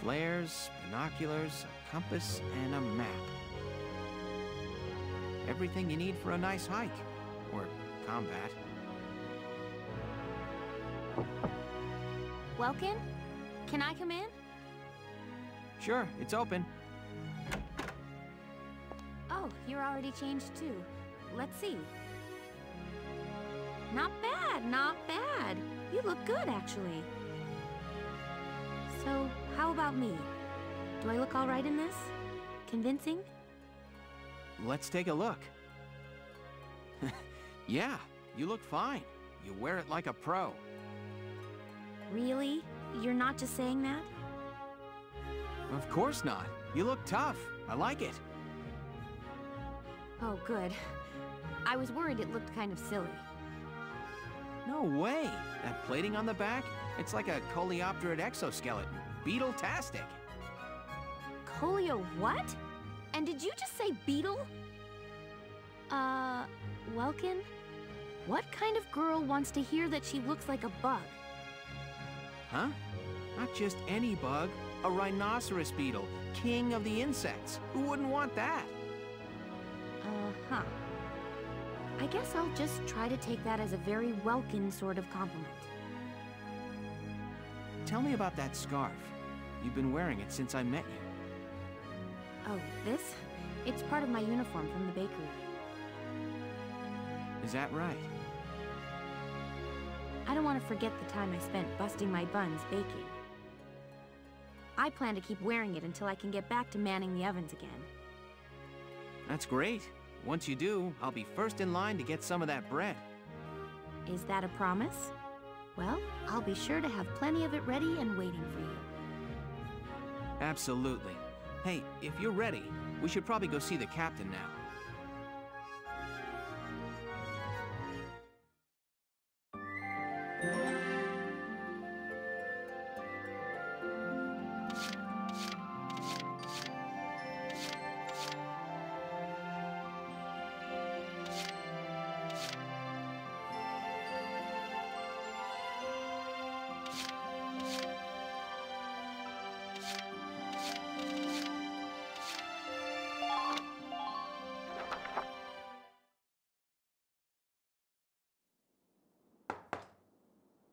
Flares, binoculars, a compass, and a map. Everything you need for a nice hike. Or combat. Welkin? Can I come in? Sure, it's open. Oh, you're already changed too. Let's see. Not bad, not bad. You look good, actually. So, how about me? Do I look all right in this? Convincing? Let's take a look. Yeah, you look fine. You wear it like a pro. Really? You're not just saying that? Of course not. You look tough. I like it. Oh, good. I was worried it looked kind of silly. No way. That plating on the back, it's like a coleopterid exoskeleton. Beetle-tastic. Coleo what? And did you just say beetle? Welkin? What kind of girl wants to hear that she looks like a bug? Huh? Not just any bug. A rhinoceros beetle, king of the insects. Who wouldn't want that? Uh-huh. I guess I'll just try to take that as a very Welkin sort of compliment. Tell me about that scarf. You've been wearing it since I met you. Oh, this? It's part of my uniform from the bakery. Is that right? I don't want to forget the time I spent busting my buns baking. I plan to keep wearing it until I can get back to manning the ovens again. That's great. Once you do, I'll be first in line to get some of that bread. Is that a promise? Well, I'll be sure to have plenty of it ready and waiting for you. Absolutely. Hey, if you're ready, we should probably go see the captain now.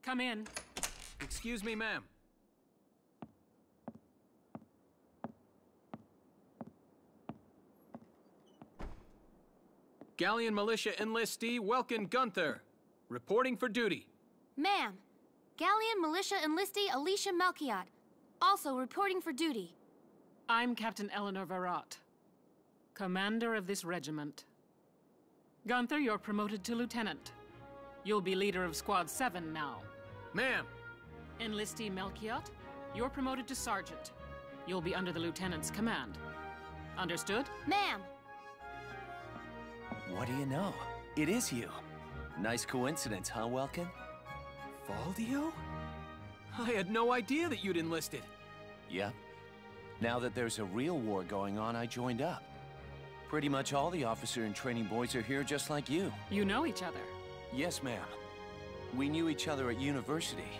Come in. Excuse me, ma'am. Galleon Militia Enlistee Welkin Gunther, reporting for duty. Ma'am, Galleon Militia Enlistee Alicia Melchiot, also reporting for duty. I'm Captain Eleanor Varrot, commander of this regiment. Gunther, you're promoted to lieutenant. You'll be leader of Squad 7 now. Ma'am! Enlistee Melchiot, you're promoted to sergeant. You'll be under the lieutenant's command. Understood? Ma'am! What do you know? It is you. Nice coincidence, huh, Welkin? Valdio? I had no idea that you'd enlisted. Yep. Now that there's a real war going on, I joined up. Pretty much all the officer and training boys are here just like you. You know each other? Yes, ma'am. We knew each other at university.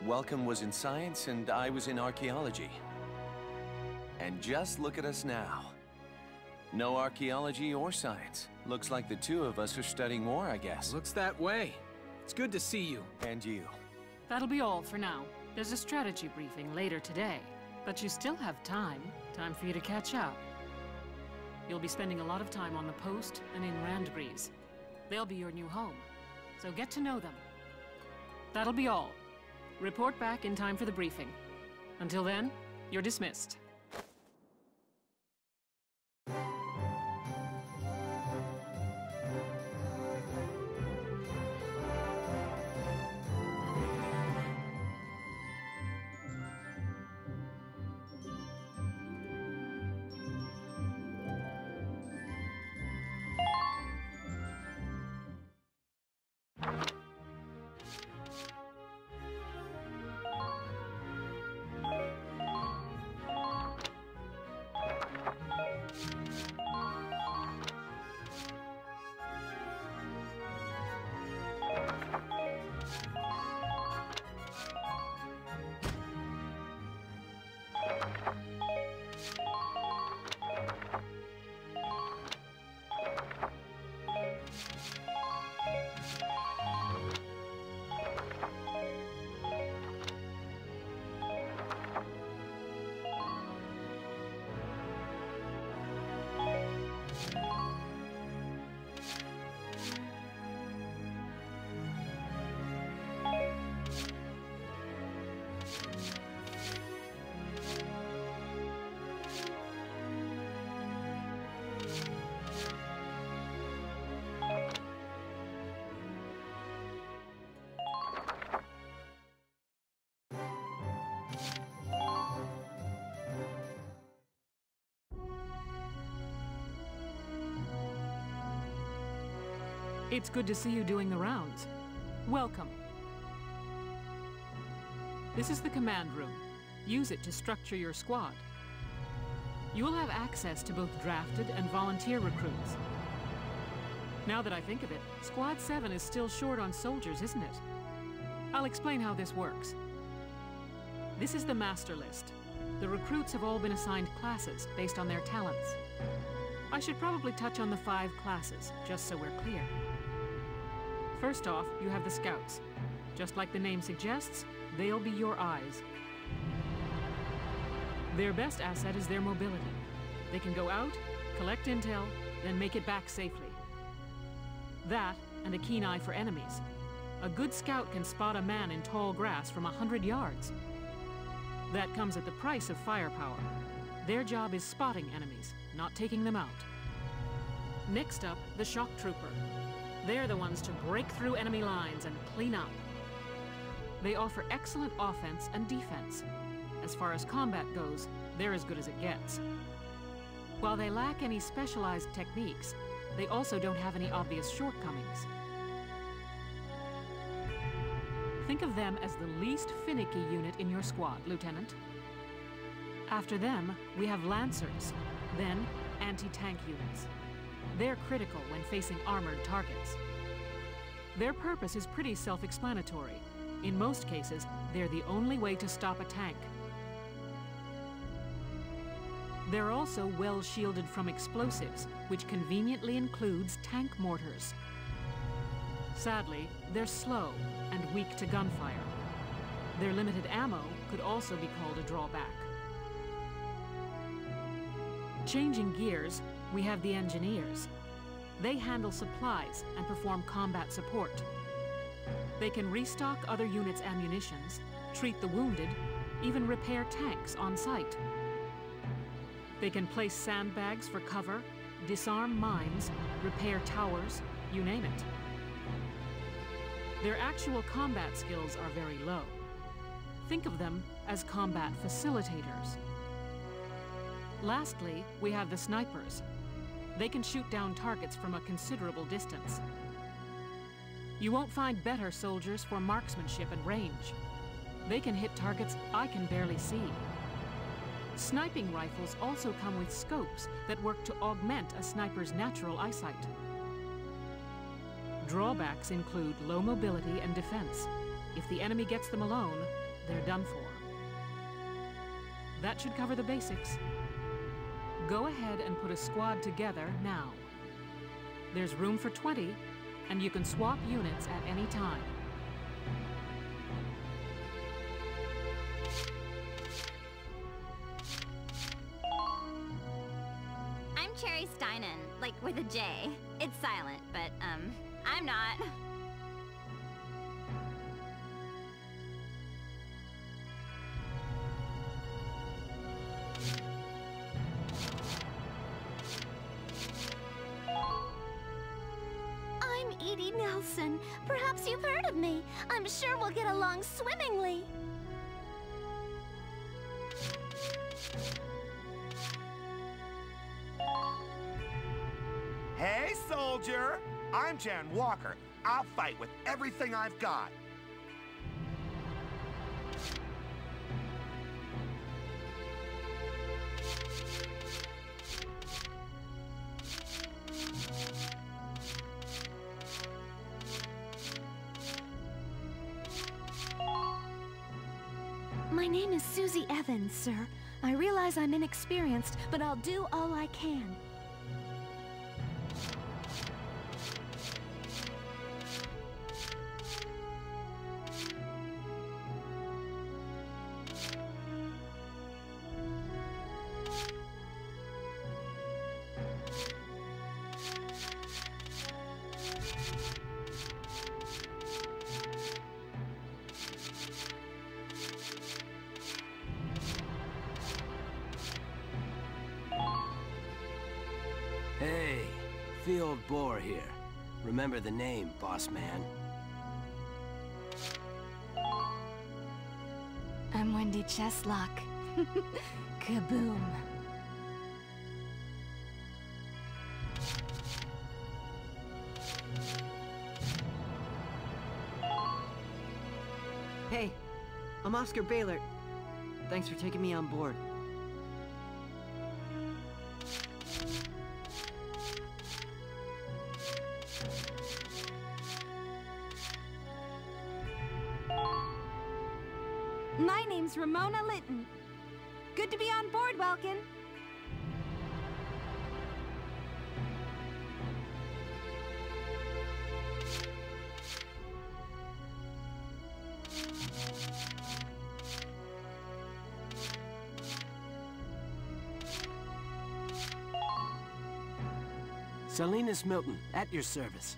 Welcome was in science and I was in archaeology. And just look at us now. No archaeology or science. Looks like the two of us are studying war, I guess. Looks that way. It's good to see you. And you. That'll be all for now. There's a strategy briefing later today, but you still have time. Time for you to catch up. You'll be spending a lot of time on the post and in Randbreeze. They'll be your new home, so get to know them. That'll be all. Report back in time for the briefing. Until then, you're dismissed. It's good to see you doing the rounds. Welcome. This is the command room. Use it to structure your squad. You will have access to both drafted and volunteer recruits. Now that I think of it, Squad 7 is still short on soldiers, isn't it? I'll explain how this works. This is the master list. The recruits have all been assigned classes based on their talents. I should probably touch on the 5 classes, just so we're clear. First off, you have the scouts. Just like the name suggests, they'll be your eyes. Their best asset is their mobility. They can go out, collect intel, then make it back safely. That, and a keen eye for enemies. A good scout can spot a man in tall grass from 100 yards. That comes at the price of firepower. Their job is spotting enemies, not taking them out. Next up, the shock trooper. They're the ones to break through enemy lines and clean up. They offer excellent offense and defense. As far as combat goes, they're as good as it gets. While they lack any specialized techniques, they also don't have any obvious shortcomings. Think of them as the least finicky unit in your squad, Lieutenant. After them, we have Lancers, then anti-tank units. They're critical when facing armored targets. Their purpose is pretty self-explanatory. In most cases, they're the only way to stop a tank. They're also well shielded from explosives, which conveniently includes tank mortars. Sadly, they're slow and weak to gunfire. Their limited ammo could also be called a drawback. Changing gears, we have the engineers. They handle supplies and perform combat support. They can restock other units' ammunitions, treat the wounded, even repair tanks on site. They can place sandbags for cover, disarm mines, repair towers, you name it. Their actual combat skills are very low. Think of them as combat facilitators. Lastly, we have the snipers. They can shoot down targets from a considerable distance. You won't find better soldiers for marksmanship and range. They can hit targets I can barely see. Sniping rifles also come with scopes that work to augment a sniper's natural eyesight. Drawbacks include low mobility and defense. If the enemy gets them alone, they're done for. That should cover the basics. Go ahead and put a squad together now. There's room for 20, and you can swap units at any time. I'm Cherry Steinen, like with a J. It's silent, but, I'm not. I'm Edie Nelson. Perhaps you've heard of me. I'm sure we'll get along swimmingly. Hey, soldier! I'm Jan Walker. I'll fight with everything I've got. My name is Susie Evans, sir. I realize I'm inexperienced, but I'll do all I can. Hey, Field Boar here. Remember the name, boss man. I'm Wendy Cheslock. Kaboom. Hey, I'm Oscar Baylor. Thanks for taking me on board. My name's Ramona Litton. Good to be on board, Welkin. Salinas Milton, at your service.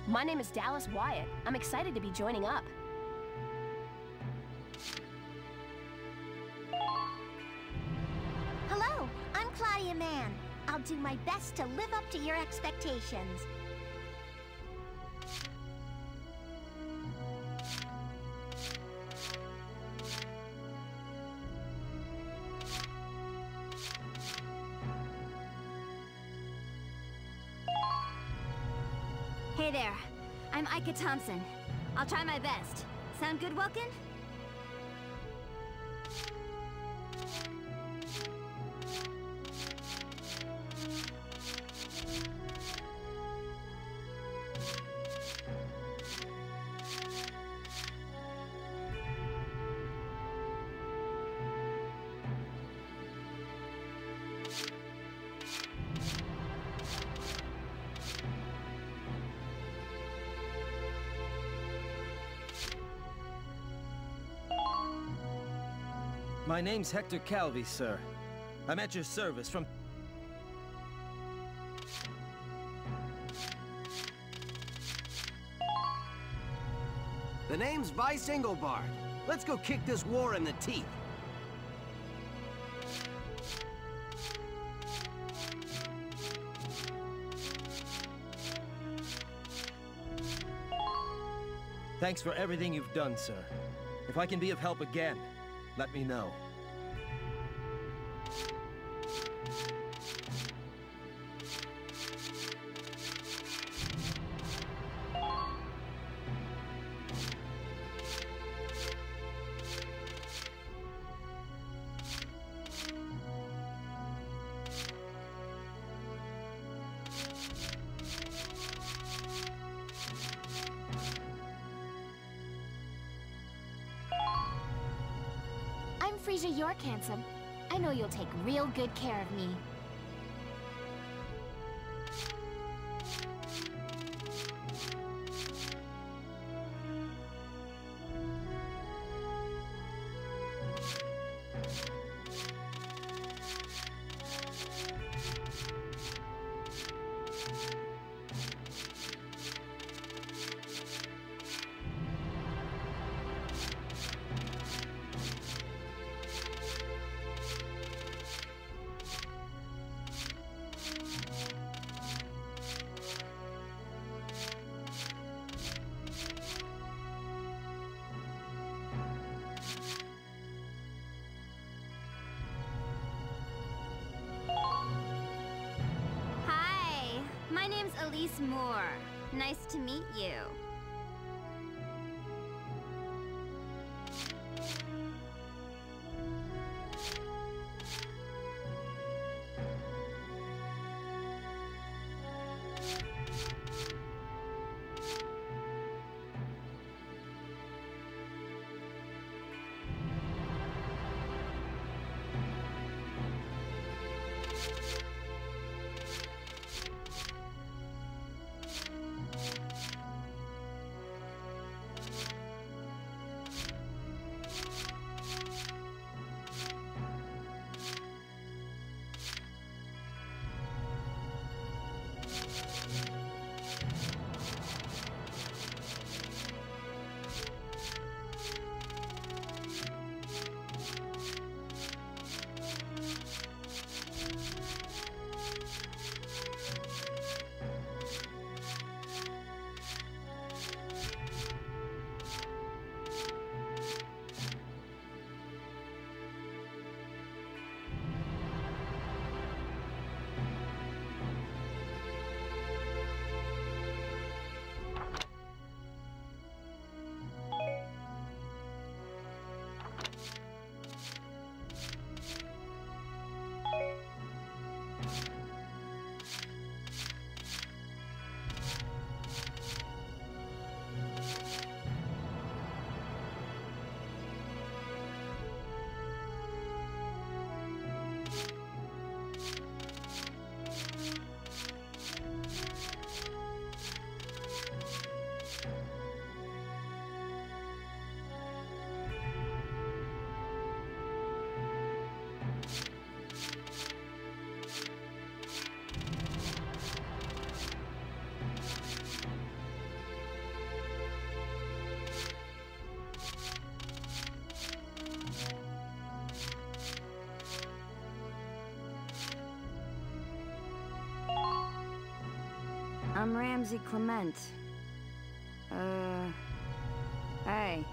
My name is Dallas Wyatt. I'm excited to be joining up. Hello, I'm Claudia Mann. I'll do my best to live up to your expectations. Hey there, I'm Ika Thompson. I'll try my best. Sound good, Welkin? My name's Hector Calvi, sir. I'm at your service from... The name's Vice Engelbard. Let's go kick this war in the teeth. Thanks for everything you've done, sir. If I can be of help again, let me know. Frisia, you're handsome. I know you'll take real good care of me. My name's Elise Moore. Nice to meet you. I'm Ramsey Clement. Hey.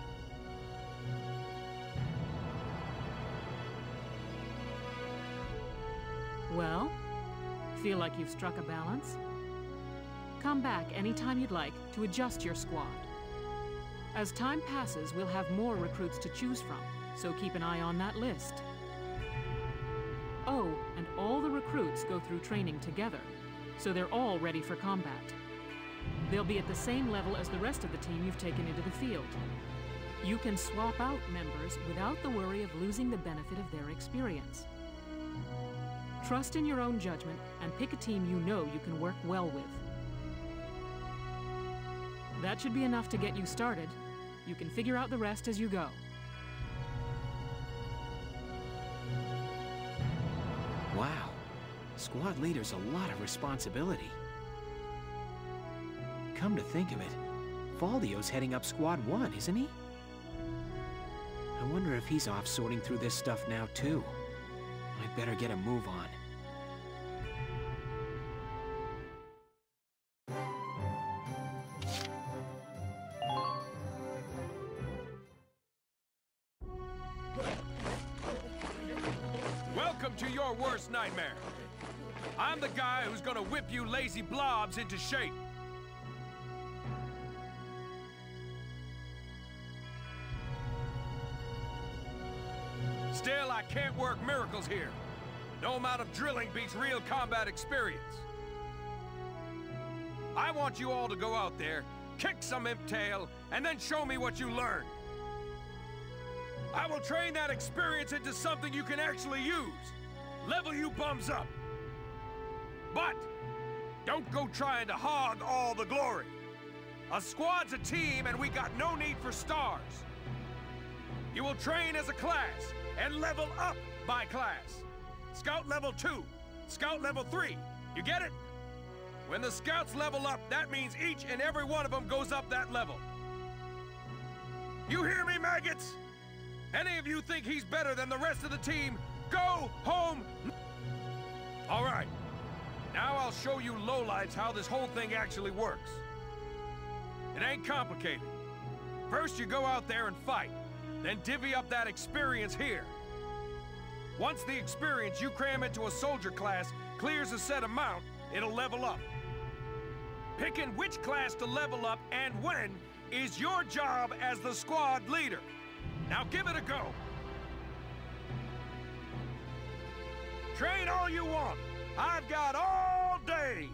Well, feel like you've struck a balance? Come back anytime you'd like to adjust your squad. As time passes, we'll have more recruits to choose from, so keep an eye on that list. Oh, and all the recruits go through training together, so they're all ready for combat. They'll be at the same level as the rest of the team you've taken into the field. You can swap out members without the worry of losing the benefit of their experience. Trust in your own judgment and pick a team you know you can work well with. That should be enough to get you started. You can figure out the rest as you go. Wow. Squad leader's a lot of responsibility. Come to think of it, Valdio's heading up Squad 1, isn't he? I wonder if he's off sorting through this stuff now, too. I'd better get a move on. Welcome to your worst nightmare. I'm the guy who's gonna whip you lazy blobs into shape. Still, I can't work miracles here. No amount of drilling beats real combat experience. I want you all to go out there, kick some imp tail, and then show me what you learned. I will train that experience into something you can actually use. Level you bums up. But don't go trying to hog all the glory. A squad's a team, and we got no need for stars. You will train as a class and level up by class. Scout level 2, Scout level 3. You get it? When the scouts level up, that means each and every one of them goes up that level. You hear me, maggots? Any of you think he's better than the rest of the team, go home. All right. Now I'll show you lowlights how this whole thing actually works. It ain't complicated. First you go out there and fight, then divvy up that experience here. Once the experience you cram into a soldier class clears a set amount, it'll level up. Picking which class to level up and when is your job as the squad leader. Now give it a go. Train all you want. I've got all day.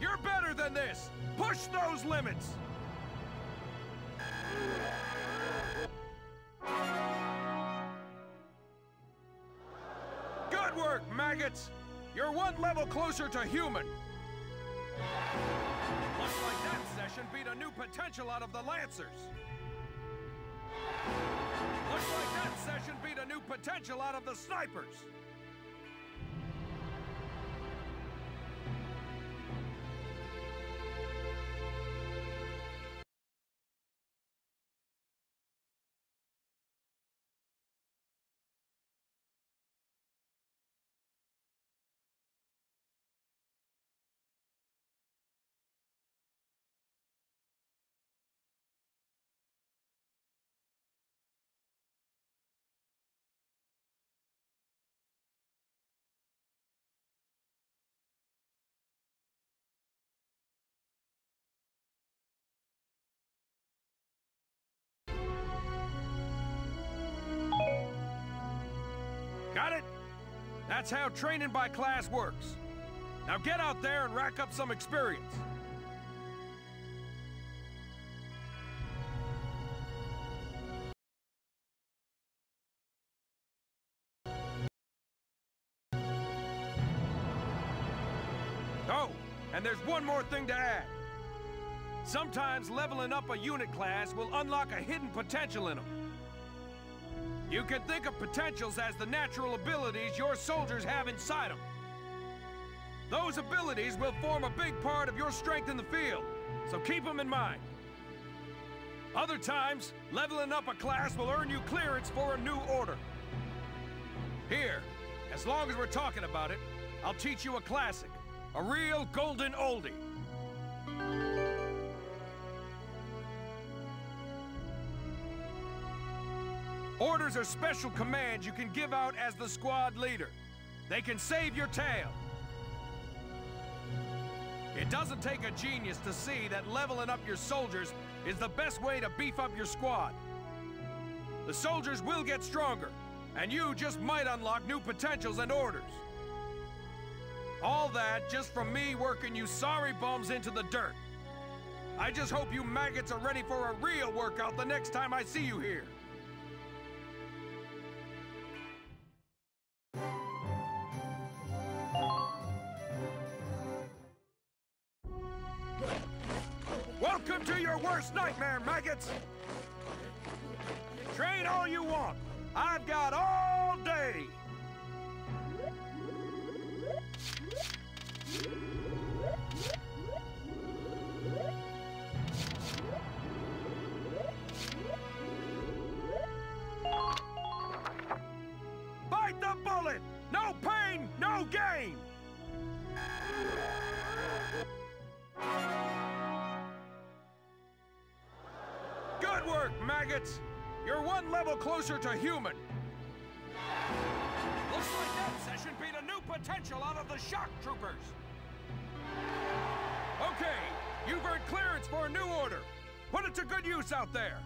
You're better than this. Push those limits. Good work, maggots. You're one level closer to human. Looks like that session beat a new potential out of the Lancers. Looks like that session beat a new potential out of the snipers. Got it? That's how training by class works. Now get out there and rack up some experience. Oh, and there's one more thing to add. Sometimes leveling up a unit class will unlock a hidden potential in them. You can think of potentials as the natural abilities your soldiers have inside them. Those abilities will form a big part of your strength in the field, so keep them in mind. Other times, leveling up a class will earn you clearance for a new order. Here, as long as we're talking about it, I'll teach you a classic, a real golden oldie. Orders are special commands you can give out as the squad leader. They can save your tail. It doesn't take a genius to see that leveling up your soldiers is the best way to beef up your squad. The soldiers will get stronger, and you just might unlock new potentials and orders. All that just from me working you sorry bums into the dirt. I just hope you maggots are ready for a real workout the next time I see you here. worst nightmare, maggots! Train all you want. I've got all day. Bite the bullet! No pain, no gain! Good work, maggots! You're one level closer to human. Looks like that session beat a new potential out of the shock troopers. Okay, you've earned clearance for a new order. Put it to good use out there.